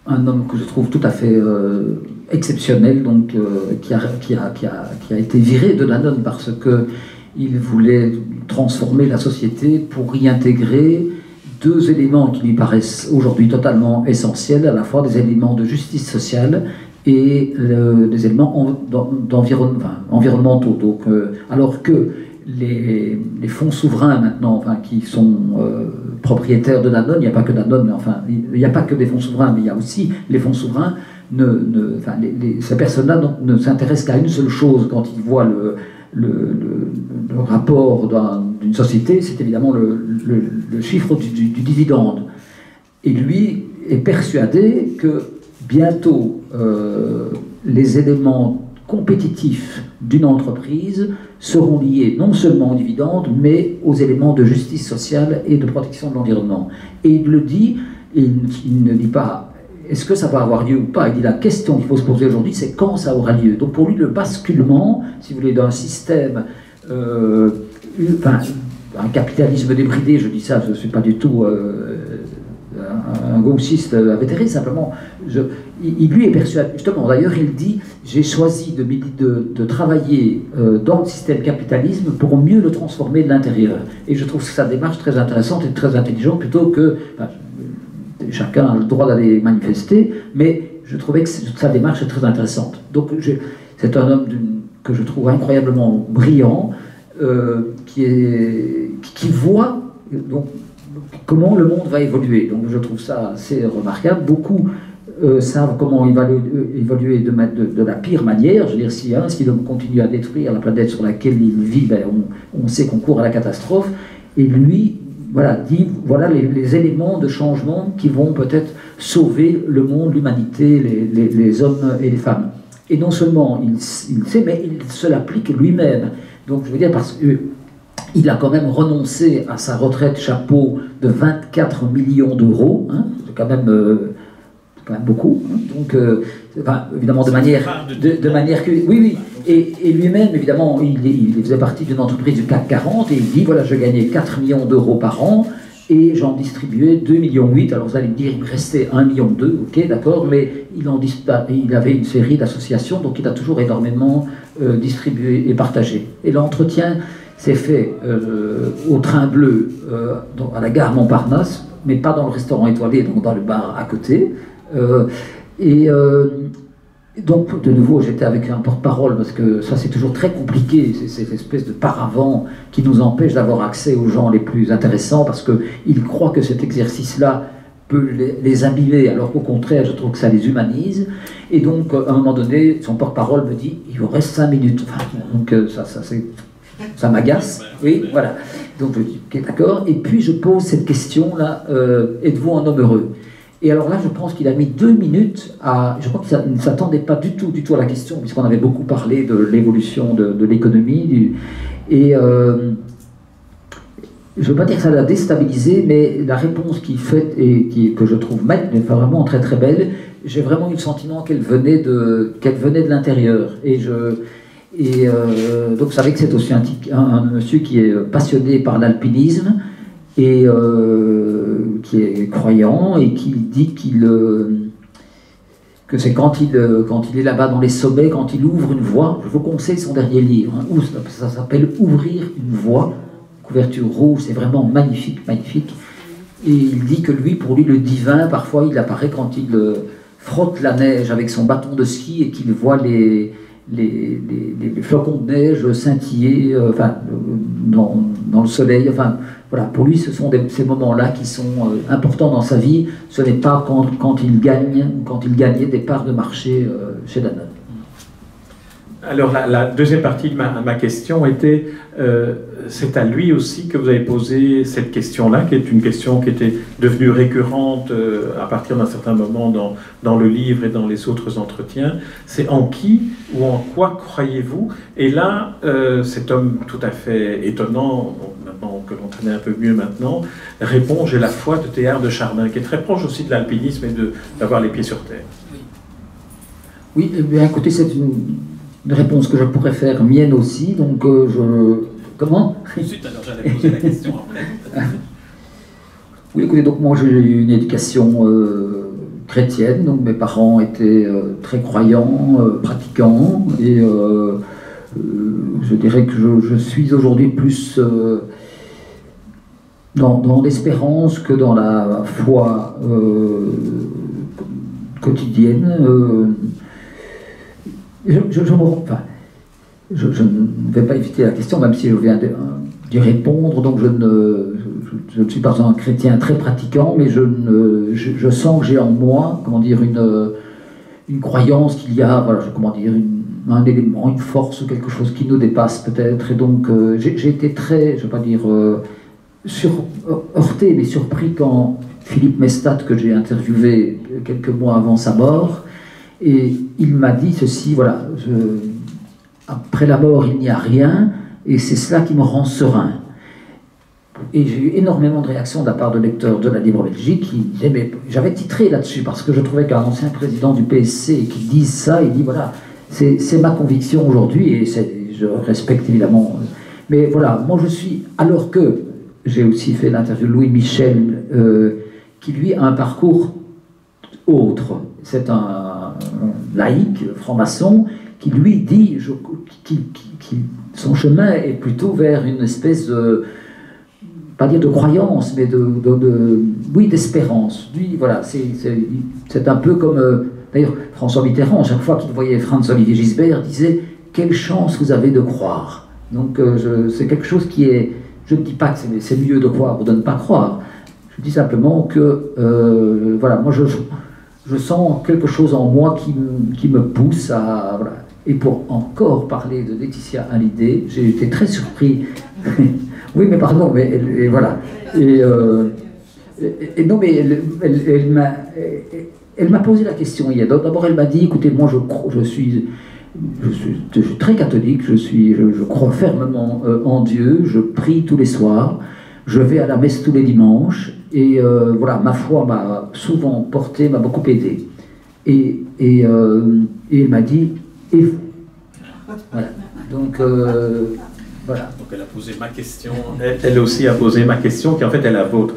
un homme que je trouve tout à fait exceptionnel, donc qui a été viré de Danone parce qu'il voulait transformer la société pour y intégrer 2 éléments qui lui paraissent aujourd'hui totalement essentiels, à la fois des éléments de justice sociale et des éléments environnementaux. Donc, alors que les fonds souverains maintenant, qui sont propriétaires de Danone, il n'y a pas que Danone, il n'y a pas que des fonds souverains, mais il y a aussi les fonds souverains. Ces personnes-là ne s'intéressent qu'à une seule chose quand ils voient le rapport d'une société, c'est évidemment le chiffre du dividende. Et lui est persuadé que bientôt les éléments compétitifs d'une entreprise seront liés non seulement aux dividendes, mais aux éléments de justice sociale et de protection de l'environnement. Et il le dit, il ne dit pas est-ce que ça va avoir lieu ou pas, il dit la question qu'il faut se poser aujourd'hui, c'est quand ça aura lieu. Donc pour lui, le basculement, si vous voulez, d'un système, un capitalisme débridé, je dis ça, je ne suis pas du tout un gauchiste invétéré, simplement, il lui est persuadé, justement, d'ailleurs il dit, j'ai choisi de travailler dans le système capitalisme pour mieux le transformer de l'intérieur. Et je trouve que sa démarche très intéressante et très intelligente, plutôt que, chacun a le droit d'aller manifester, mais je trouvais que sa démarche est très intéressante. Donc c'est un homme que je trouve incroyablement brillant, qui voit donc, comment le monde va évoluer. Donc je trouve ça assez remarquable. Beaucoup savent comment il va évoluer de la pire manière. Je veux dire, si l'homme continue à détruire la planète sur laquelle il vit, on sait qu'on court à la catastrophe. Et lui, dit, voilà les éléments de changement qui vont peut-être sauver le monde, l'humanité, les hommes et les femmes. Et non seulement il sait, mais il se l'applique lui-même. Donc je veux dire, parce qu'il a quand même renoncé à sa retraite chapeau de 24 millions d'euros, c'est quand même beaucoup, donc évidemment de manière que... Oui, et lui-même, évidemment, il faisait partie d'une entreprise du CAC 40, et il dit, voilà, je gagnais 4 millions d'euros par an, et j'en distribuais 2,8 millions. Alors vous allez me dire, il me restait 1,2 million, ok, d'accord, mais il avait une série d'associations, donc il a toujours énormément distribué et partagé. Et l'entretien s'est fait au Train Bleu, à la gare Montparnasse, mais pas dans le restaurant étoilé, donc dans le bar à côté. Donc, de nouveau, j'étais avec un porte-parole, parce que ça, c'est toujours très compliqué, cette espèce de paravent qui nous empêche d'avoir accès aux gens les plus intéressants, parce qu'ils croient que cet exercice-là peut les imbiber, alors qu'au contraire, je trouve que ça les humanise. Et donc, à un moment donné, son porte-parole me dit, il vous reste 5 minutes. Donc, ça m'agace. Oui, voilà. Donc, je dis, ok, d'accord. Et puis, je pose cette question-là, êtes-vous un homme heureux ? Et alors là, je pense qu'il a mis 2 minutes à... Je crois qu'il ne s'attendait pas du tout à la question, puisqu'on avait beaucoup parlé de l'évolution de l'économie. Et je ne veux pas dire que ça l'a déstabilisé, mais la réponse qu'il fait, et que je trouve vraiment très très belle, j'ai vraiment eu le sentiment qu'elle venait de l'intérieur. Donc vous savez que c'est aussi un monsieur qui est passionné par l'alpinisme, et qui est croyant, et qui dit que c'est quand il est là-bas dans les sommets, quand il ouvre une voie. Je vous conseille son dernier livre, hein, ça s'appelle Ouvrir une voie, couverture rouge, c'est vraiment magnifique, magnifique. Et il dit que lui, pour lui, le divin, parfois, il apparaît quand il frotte la neige avec son bâton de ski et qu'il voit les flocons de neige scintiller dans le soleil. Enfin, voilà, pour lui, ce sont ces moments-là qui sont importants dans sa vie. Ce n'est pas quand il gagnait des parts de marché chez Danone. Alors la deuxième partie de ma question était, c'est à lui aussi que vous avez posé cette question-là, qui est une question qui était devenue récurrente à partir d'un certain moment dans le livre et dans les autres entretiens. C'est en qui ou en quoi croyez-vous? Et là, cet homme tout à fait étonnant, maintenant que l'on connaît un peu mieux maintenant, répond: j'ai la foi de Théard de Chardin, qui est très proche aussi de l'alpinisme et d'avoir les pieds sur terre. Oui, eh bien, écoutez, c'est une réponse que je pourrais faire mienne aussi, donc Comment? Ensuite, alors j'allais poser la question après. Oui, écoutez, donc moi j'ai eu une éducation chrétienne, donc mes parents étaient très croyants, pratiquants, et je dirais que je suis aujourd'hui plus dans l'espérance que dans la foi quotidienne. Je ne vais pas éviter la question, même si je viens d'y répondre. Donc je ne suis pas un chrétien très pratiquant, mais je sens que j'ai en moi, comment dire, une croyance qu'il y a, voilà, comment dire, un élément, une force, quelque chose qui nous dépasse peut-être. Et donc j'ai été très, je ne vais pas dire heurté, mais surpris quand Philippe Mestat, que j'ai interviewé quelques mois avant sa mort, et il m'a dit ceci, voilà, après la mort, il n'y a rien, et c'est cela qui me rend serein. Et j'ai eu énormément de réactions de la part de lecteurs de la Libre Belgique qui disaient, mais j'avais titré là-dessus, parce que je trouvais qu'un ancien président du PSC qui dise ça, il dit, voilà, c'est ma conviction aujourd'hui, et je respecte évidemment. Mais voilà, moi je suis, alors que j'ai aussi fait l'interview de Louis Michel, qui lui a un parcours autre. C'est un laïc, franc-maçon, qui lui dit son chemin est plutôt vers une espèce de, pas dire de croyance, mais oui, d'espérance. Lui, voilà, c'est un peu comme, d'ailleurs, François Mitterrand, chaque fois qu'il voyait Franz-Olivier Gisbert, disait « Quelle chance vous avez de croire !» Donc c'est quelque chose qui est, je ne dis pas que c'est mieux de croire ou de ne pas croire, je dis simplement que, voilà, moi je sens quelque chose en moi qui me pousse à... Voilà. Et pour encore parler de Laetitia Hallyday, j'ai été très surpris. Oui, mais pardon, mais et voilà. Et non, mais elle m'a posé la question hier. D'abord, elle m'a dit, écoutez, moi je suis très catholique, je crois fermement en Dieu, je prie tous les soirs, je vais à la messe tous les dimanches, et voilà, ma foi m'a souvent porté, m'a beaucoup aidé. Et elle m'a dit, et vous? Voilà. Donc, voilà. Donc elle a posé ma question, elle aussi a posé ma question, qui en fait est la vôtre.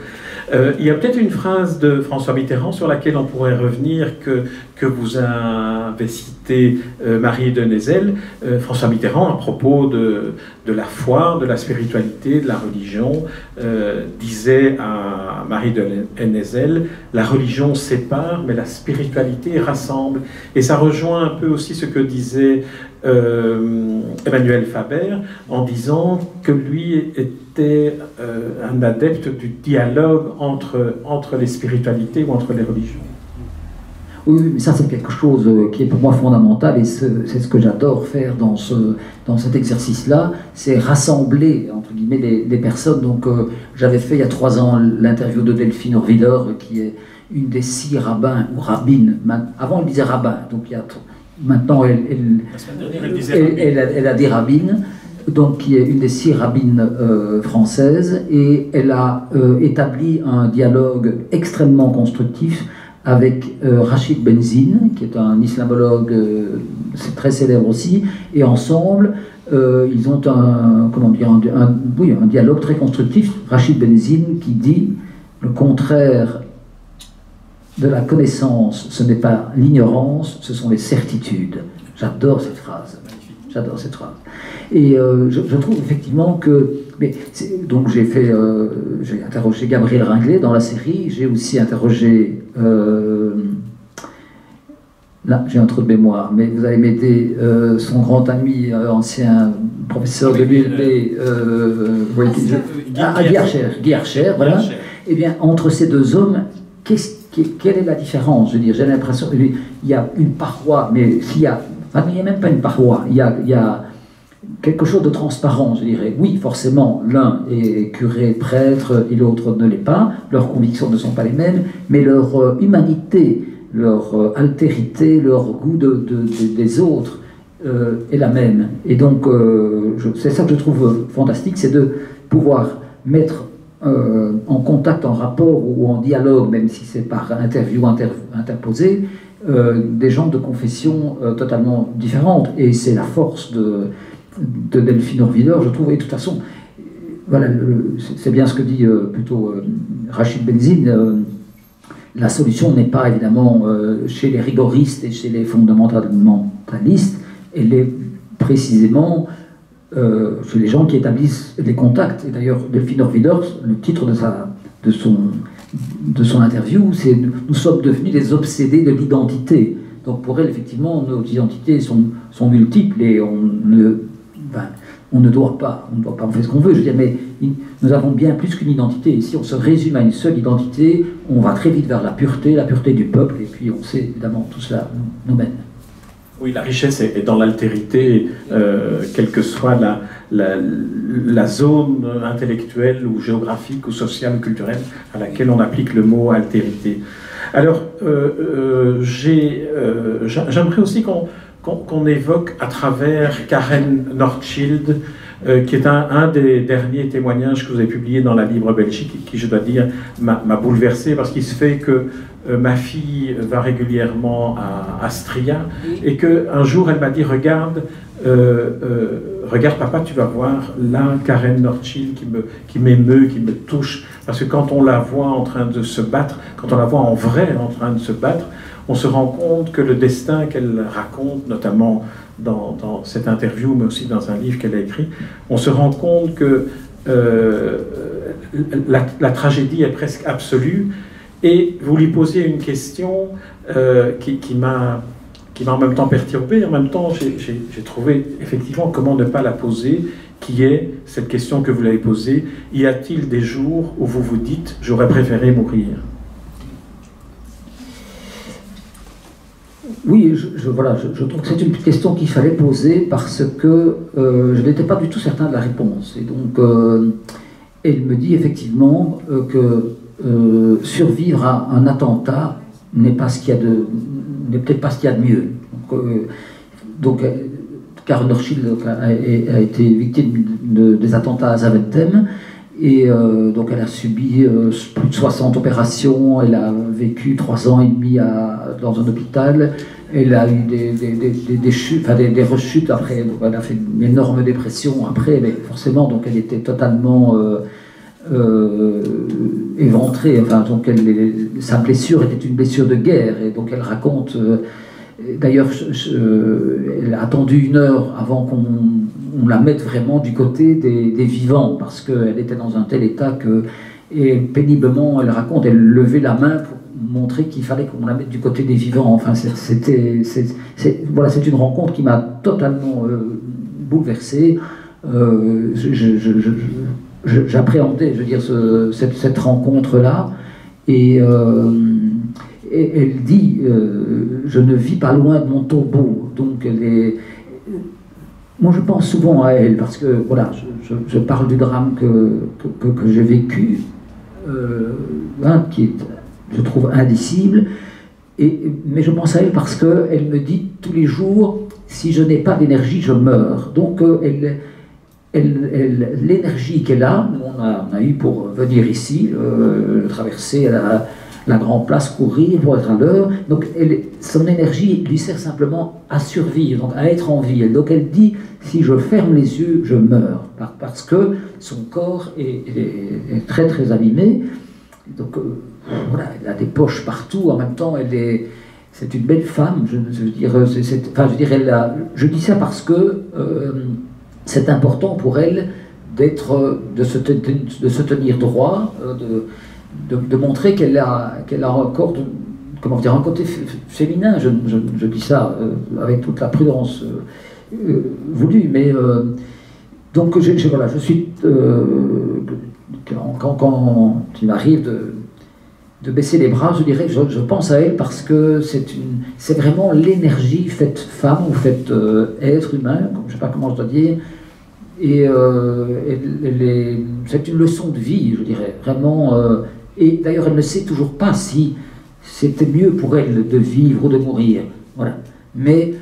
Il y a peut-être une phrase de François Mitterrand sur laquelle on pourrait revenir, que vous avez cité Marie de Nézel. François Mitterrand, à propos de la foi, de la spiritualité, de la religion, disait à Marie de Nézel: la religion sépare, mais la spiritualité rassemble. Et ça rejoint un peu aussi ce que disait Emmanuel Faber, en disant que lui était un adepte du dialogue entre les spiritualités ou entre les religions. Oui, mais ça c'est quelque chose qui est pour moi fondamental, et c'est ce que j'adore faire dans cet exercice-là, c'est rassembler entre guillemets des personnes. Donc j'avais fait il y a 3 ans l'interview de Delphine Orwider, qui est une des 6 rabbins ou rabbines. Avant elle disait rabbin, donc il y a maintenant elle a des rabbines, donc qui est une des 6 rabbines françaises, et elle a établi un dialogue extrêmement constructif avec Rachid Benzine, qui est un islamologue très célèbre aussi, et ensemble ils ont un dialogue très constructif. Rachid Benzine qui dit le contraire de la connaissance, ce n'est pas l'ignorance, ce sont les certitudes. J'adore cette phrase. J'adore cette phrase. Et je trouve effectivement que... donc j'ai interrogé Gabriel Ringlet dans la série, j'ai aussi interrogé... là, j'ai un trou de mémoire, mais vous allez m'aider, son grand ami, ancien professeur de l'ULB, Guy Archer, voilà. Eh bien, entre ces deux hommes, quelle est la différence? Je veux dire, j'ai l'impression qu'il y a une paroi, mais s'il y a... Enfin, il n'y a même pas une paroi, il y a quelque chose de transparent, je dirais. Oui, forcément, l'un est curé, prêtre, et l'autre ne l'est pas, leurs convictions ne sont pas les mêmes, mais leur humanité, leur altérité, leur goût des autres est la même. Et donc, c'est ça que je trouve fantastique, c'est de pouvoir mettre en contact, en rapport ou en dialogue, même si c'est par interview interposée, des gens de confessions totalement différentes. Et c'est la force de Delphine Orviller, je trouve. Et de toute façon, voilà, c'est bien ce que dit plutôt Rachid Benzine. La solution n'est pas évidemment chez les rigoristes et chez les fondamentalistes, elle est précisément chez les gens qui établissent les contacts. Et d'ailleurs, Delphine Orviller, le titre de son interview, c'est « Nous sommes devenus des obsédés de l'identité ». Donc pour elle, effectivement, nos identités sont multiples et on ne doit pas en faire ce qu'on veut. Je veux dire, mais nous avons bien plus qu'une identité. Et si on se résume à une seule identité, on va très vite vers la pureté du peuple, et puis on sait évidemment tout cela nous mène. Oui, la richesse est dans l'altérité, quelle que soit la zone intellectuelle ou géographique ou sociale ou culturelle à laquelle on applique le mot altérité. Alors, j'aimerais aussi qu'on évoque à travers Karen Nordschild, qui est un des derniers témoignages que vous avez publié dans la Libre Belgique, et qui, je dois dire, m'a bouleversé, parce qu'il se fait que ma fille va régulièrement à Astria, et qu'un jour elle m'a dit, regarde papa, tu vas voir là Karen Nordschild qui m'émeut, qui me touche, parce que quand on la voit en train de se battre, quand on la voit en vrai en train de se battre, on se rend compte que le destin qu'elle raconte, notamment dans cette interview, mais aussi dans un livre qu'elle a écrit, on se rend compte que la tragédie est presque absolue. Et vous lui posiez une question qui m'a en même temps perturbé, en même temps j'ai trouvé effectivement comment ne pas la poser, qui est cette question que vous l'avez posée: y a-t-il des jours où vous vous dites « j'aurais préféré mourir » ? Oui, je trouve que c'est une question qu'il fallait poser parce que je n'étais pas du tout certain de la réponse. Et donc, elle me dit effectivement que survivre à un attentat n'est pas ce qu'il y a n'est peut-être pas ce qu'il y a de mieux. Donc Karen Nordschild a été victime des attentats à Zaventem, et donc elle a subi plus de 60 opérations, elle a vécu 3 ans et demi dans un hôpital, elle a eu des chutes, enfin des rechutes après, elle a fait une énorme dépression après, mais forcément donc elle était totalement éventrée, enfin donc sa blessure était une blessure de guerre, et donc elle raconte, d'ailleurs elle a attendu 1 heure avant qu'on la mette vraiment du côté des vivants, parce qu'elle était dans un tel état que, et péniblement elle raconte, elle levait la main pour montrer qu'il fallait qu'on la mette du côté des vivants. Enfin c'est une rencontre qui m'a totalement bouleversé. J'appréhendais, je veux dire, cette rencontre-là, et elle dit je ne vis pas loin de mon tombeau. Donc moi je pense souvent à elle, parce que voilà, je parle du drame que j'ai vécu, qui est, je trouve, indicible, mais je pense à elle parce qu'elle me dit tous les jours, si je n'ai pas d'énergie, je meurs. Donc l'énergie qu'elle a, on a eu pour venir ici, traverser la Grande Place, courir pour être à l'heure. Donc son énergie lui sert simplement à survivre, donc à être en vie. Donc elle dit, si je ferme les yeux, je meurs, parce que son corps est très très abîmé. Donc voilà, elle a des poches partout, en même temps, c'est une belle femme, je veux dire, je dis ça parce que c'est important pour elle de se tenir droit, de montrer qu'elle a encore, comment dire, un côté féminin, je dis ça avec toute la prudence voulue, mais donc voilà, je suis, quand il m'arrive de baisser les bras, je dirais que je pense à elle parce que c'est vraiment l'énergie faite femme ou faite être humain, je ne sais pas comment je dois dire, et c'est une leçon de vie, je dirais, vraiment, et d'ailleurs elle ne sait toujours pas si c'était mieux pour elle de vivre ou de mourir, voilà. Mais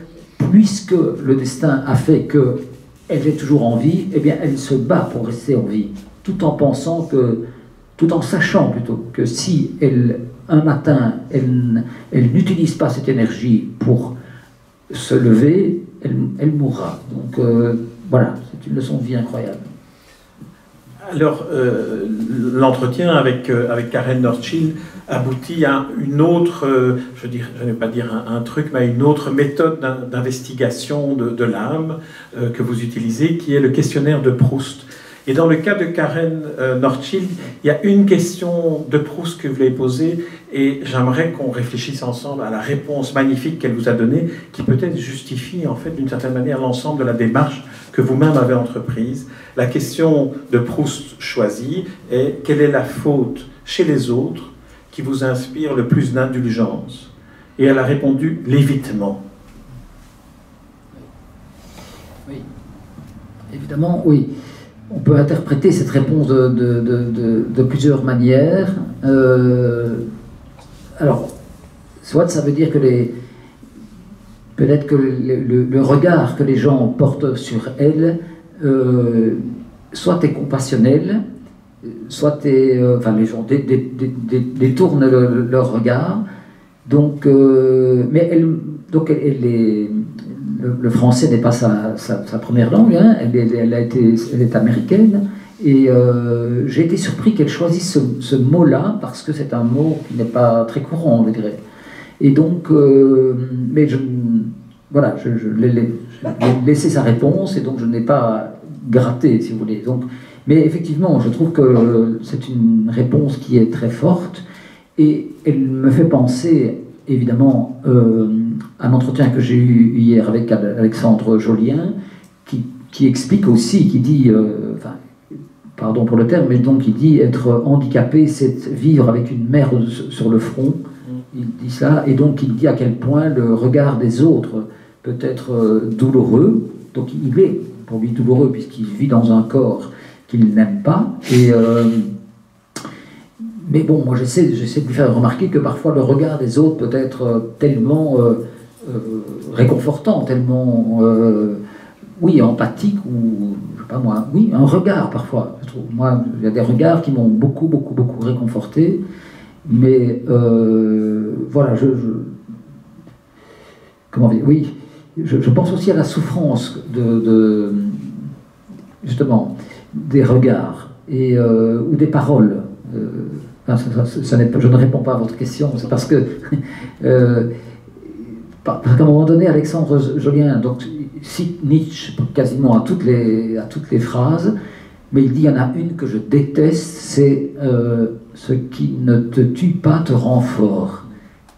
puisque le destin a fait qu'elle est toujours en vie, eh bien elle se bat pour rester en vie, tout en sachant plutôt que si un matin elle n'utilise pas cette énergie pour se lever, elle mourra. Donc voilà, c'est une leçon de vie incroyable. Alors, l'entretien avec Karen Northschild aboutit à une autre, je ne vais pas dire un truc, mais à une autre méthode d'investigation de l'âme que vous utilisez, qui est le questionnaire de Proust. Et dans le cas de Karen Northschild, il y a une question de Proust que vous l'avez posée, et j'aimerais qu'on réfléchisse ensemble à la réponse magnifique qu'elle vous a donnée, qui peut-être justifie en fait d'une certaine manière l'ensemble de la démarche que vous-même avez entreprise. La question de Proust choisie est: quelle est la faute chez les autres qui vous inspire le plus d'indulgence? Et elle a répondu: l'évitement. Oui, évidemment, oui. On peut interpréter cette réponse de plusieurs manières. Alors, soit ça veut dire que peut-être que le regard que les gens portent sur elle, soit est compassionnel, soit enfin les gens détournent leur regard. Donc, le français n'est pas sa première langue, hein. Elle est américaine, et j'ai été surpris qu'elle choisisse ce mot-là, parce que c'est un mot qui n'est pas très courant, je dirais. Et donc, mais voilà, je l'ai laissé sa réponse, et donc je n'ai pas gratté, si vous voulez. Donc, mais effectivement, je trouve que c'est une réponse qui est très forte, et elle me fait penser évidemment un entretien que j'ai eu hier avec Alexandre Jolien, qui explique aussi, qui dit, pardon pour le terme, mais donc il dit être handicapé, c'est vivre avec une merde sur le front. Il dit ça, et donc il dit à quel point le regard des autres peut être douloureux. Donc il est pour lui douloureux puisqu'il vit dans un corps qu'il n'aime pas. Mais bon, moi j'essaie de lui faire remarquer que parfois le regard des autres peut être tellement réconfortant, tellement oui, empathique, ou je sais pas moi, oui, un regard parfois. Je trouve. Moi, il y a des regards qui m'ont beaucoup réconforté, mais voilà, comment dire, oui, je pense aussi à la souffrance justement des regards ou des paroles. Je ne réponds pas à votre question, c'est parce que qu'à un moment donné, Alexandre Jolien cite Nietzsche quasiment à toutes les phrases, mais il dit: il y en a une que je déteste, c'est ce qui ne te tue pas te rend fort.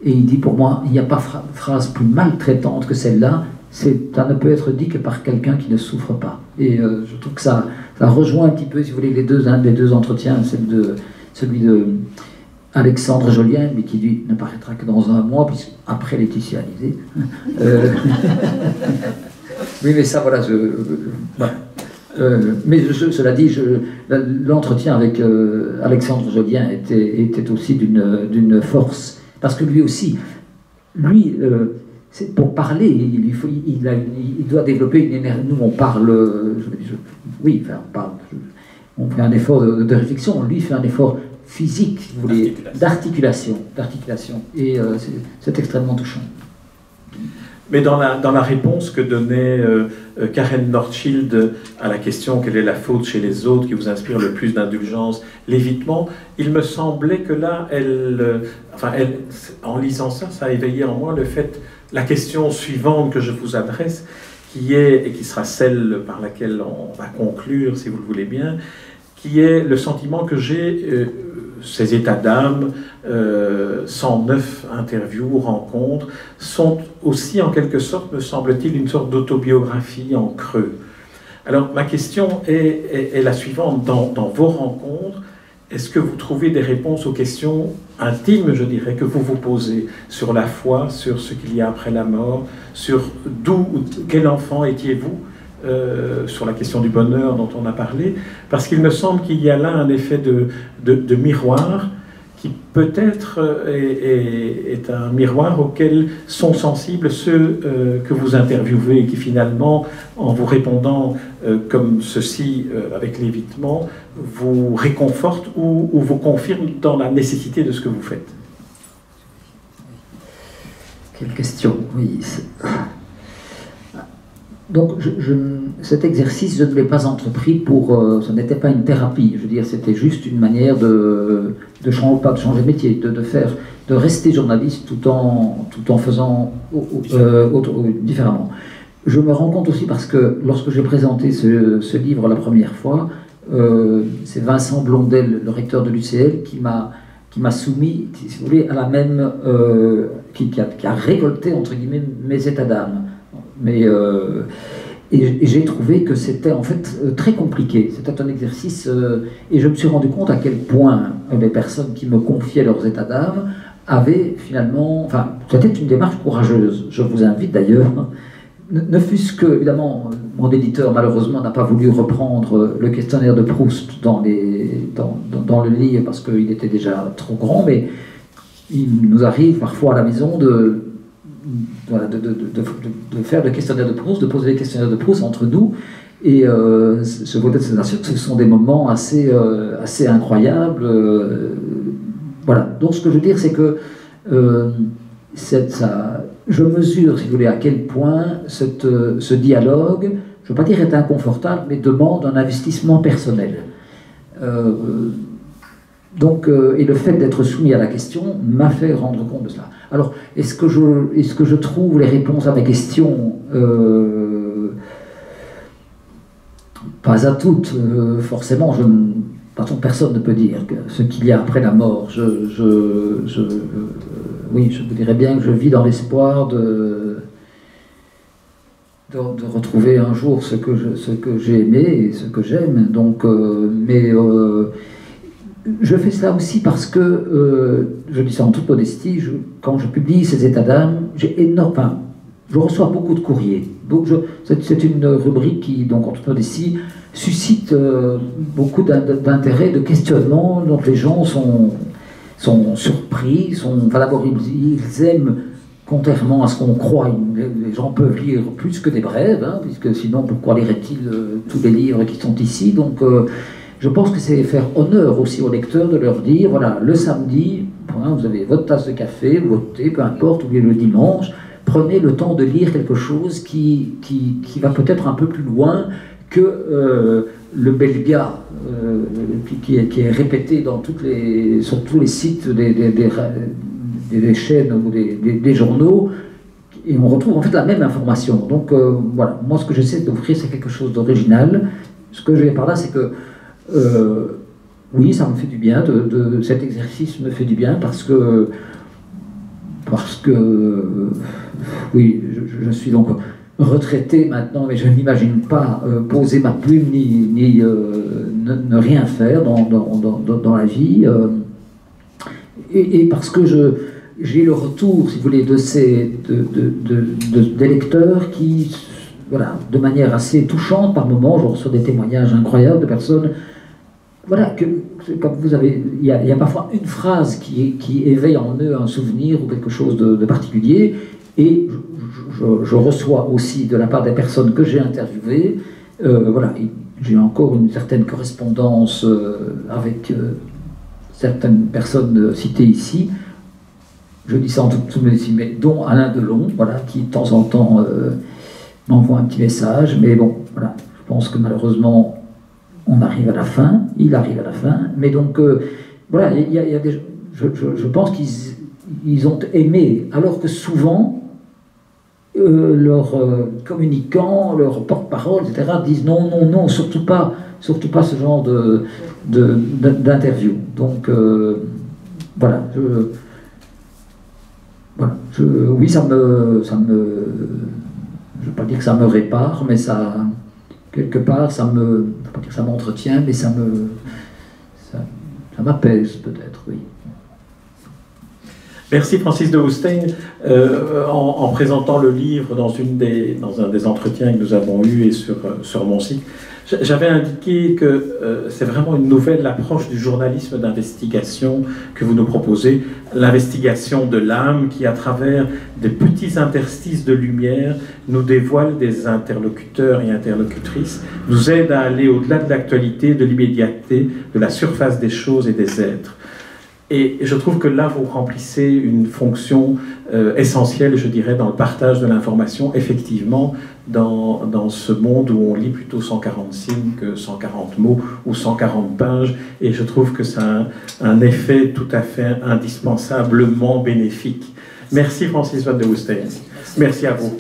Et il dit: pour moi, il n'y a pas phrase plus maltraitante que celle-là. Ça ne peut être dit que par quelqu'un qui ne souffre pas. Et je trouve que ça rejoint un petit peu, si vous voulez, les deux entretiens, celui de Alexandre Jolien, mais qui lui ne paraîtra que dans un mois, puisqu'après Laetitia Alizé. Oui, mais ça, voilà. Voilà. Mais cela dit, l'entretien avec Alexandre Jolien était aussi d'une force, parce que lui aussi, pour parler, il doit développer une énergie. Nous, on parle, oui, enfin, on fait un effort de réflexion, lui fait un effort physique, si vous voulez, d'articulation. Et c'est extrêmement touchant. Mais dans la réponse que donnait Karen Northschild à la question « Quelle est la faute chez les autres qui vous inspire le plus d'indulgence ?» L'évitement, il me semblait que là, en lisant ça, ça a éveillé en moi la question suivante que je vous adresse, qui est, et qui sera celle par laquelle on va conclure, si vous le voulez bien, qui est le sentiment que j'ai, ces états d'âme, 109 interviews, rencontres, sont aussi en quelque sorte, me semble-t-il, une sorte d'autobiographie en creux. Alors ma question est la suivante, dans vos rencontres, est-ce que vous trouvez des réponses aux questions intimes, je dirais, que vous vous posez sur la foi, sur ce qu'il y a après la mort, sur quel enfant étiez-vous, sur la question du bonheur dont on a parlé, parce qu'il me semble qu'il y a là un effet de miroir qui peut-être est un miroir auquel sont sensibles ceux que vous interviewez et qui finalement, en vous répondant comme ceci avec l'évitement, vous réconfortent ou vous confirment dans la nécessité de ce que vous faites. Quelle question, oui. Donc, cet exercice, je ne l'ai pas entrepris pour... ce n'était pas une thérapie, je veux dire, c'était juste une manière pas de changer de métier, de rester journaliste tout en faisant différemment. Je me rends compte aussi parce que lorsque j'ai présenté ce livre la première fois, c'est Vincent Blondel, le recteur de l'UCL, qui m'a soumis, si vous voulez, à la même... qui a récolté, entre guillemets, mes états d'âme. Et j'ai trouvé que c'était en fait très compliqué. C'était un exercice et je me suis rendu compte à quel point les personnes qui me confiaient leurs états d'âme avaient finalement... Enfin, c'était une démarche courageuse. Je vous invite d'ailleurs, ne fût-ce que, évidemment, mon éditeur malheureusement n'a pas voulu reprendre le questionnaire de Proust dans le livre parce qu'il était déjà trop grand, mais il nous arrive parfois à la maison de faire le questionnaire de Proust, de poser les questionnaires de Proust entre nous, et je vous assure que ce sont des moments assez incroyables. Voilà. Donc ce que je veux dire, c'est que je mesure, si vous voulez, à quel point ce dialogue, je ne veux pas dire est inconfortable, mais demande un investissement personnel. Donc, et le fait d'être soumis à la question m'a fait rendre compte de cela. Alors, est-ce que je trouve les réponses à mes questions pas à toutes, forcément. Personne ne peut dire que ce qu'il y a après la mort. Oui, je vous dirais bien que je vis dans l'espoir de retrouver un jour ce que j'ai aimé et ce que j'aime. Donc, je fais cela aussi parce que, je dis ça en toute modestie, quand je publie ces états d'âme, je reçois beaucoup de courriers. Donc c'est une rubrique qui, donc en toute modestie, suscite beaucoup d'intérêt, de questionnement, donc les gens sont surpris, d'abord ils aiment, contrairement à ce qu'on croit, les gens peuvent lire plus que des brèves, puisque sinon pourquoi liraient-ils tous les livres qui sont ici, donc... je pense que c'est faire honneur aussi aux lecteurs de leur dire, voilà, le samedi, vous avez votre tasse de café, votre thé, peu importe, ou bien le dimanche, prenez le temps de lire quelque chose qui va peut-être un peu plus loin que le belga qui est répété sur tous les sites des chaînes ou des journaux, et on retrouve en fait la même information. Donc voilà, moi ce que j'essaie d'offrir, c'est quelque chose d'original. Ce que je vais par là, c'est que oui, ça me fait du bien, cet exercice me fait du bien parce que oui, je suis donc retraité maintenant, mais je n'imagine pas poser ma plume ni ne rien faire dans la vie, et parce que j'ai le retour, si vous voulez, des lecteurs qui, voilà, de manière assez touchante par moments, je reçois des témoignages incroyables de personnes. Voilà, comme vous avez, il y a parfois une phrase qui éveille en eux un souvenir ou quelque chose de particulier, et je reçois aussi de la part des personnes que j'ai interviewées, voilà, j'ai encore une certaine correspondance avec certaines personnes citées ici. je dis ça en toute modestie, mais dont Alain Delon, voilà, qui de temps en temps m'envoie un petit message, mais bon, voilà, je pense que malheureusement, on arrive à la fin, il arrive à la fin, mais donc, voilà, il y a des, je pense qu'ils ont aimé, alors que souvent, leurs communicants, leurs porte-parole, etc., disent non, non, non, surtout pas ce genre d'interview. Donc, voilà, oui, ça me, je ne veux pas dire que ça me répare, mais ça, quelque part, je ne veux pas dire que ça m'entretient, mais ça m'apaise peut-être, oui. Merci Francis de Houstein. En présentant le livre dans un des entretiens que nous avons eus et sur mon site, j'avais indiqué que c'est vraiment une nouvelle approche du journalisme d'investigation que vous nous proposez, l'investigation de l'âme qui, à travers des petits interstices de lumière, nous dévoile des interlocuteurs et interlocutrices, nous aide à aller au-delà de l'actualité, de l'immédiateté, de la surface des choses et des êtres. Et je trouve que là, vous remplissez une fonction essentielle, je dirais, dans le partage de l'information, effectivement, dans ce monde où on lit plutôt 140 signes que 140 mots ou 140 pages. Et je trouve que ça a un effet tout à fait indispensablement bénéfique. Merci Francis van de Houstein. Merci à vous.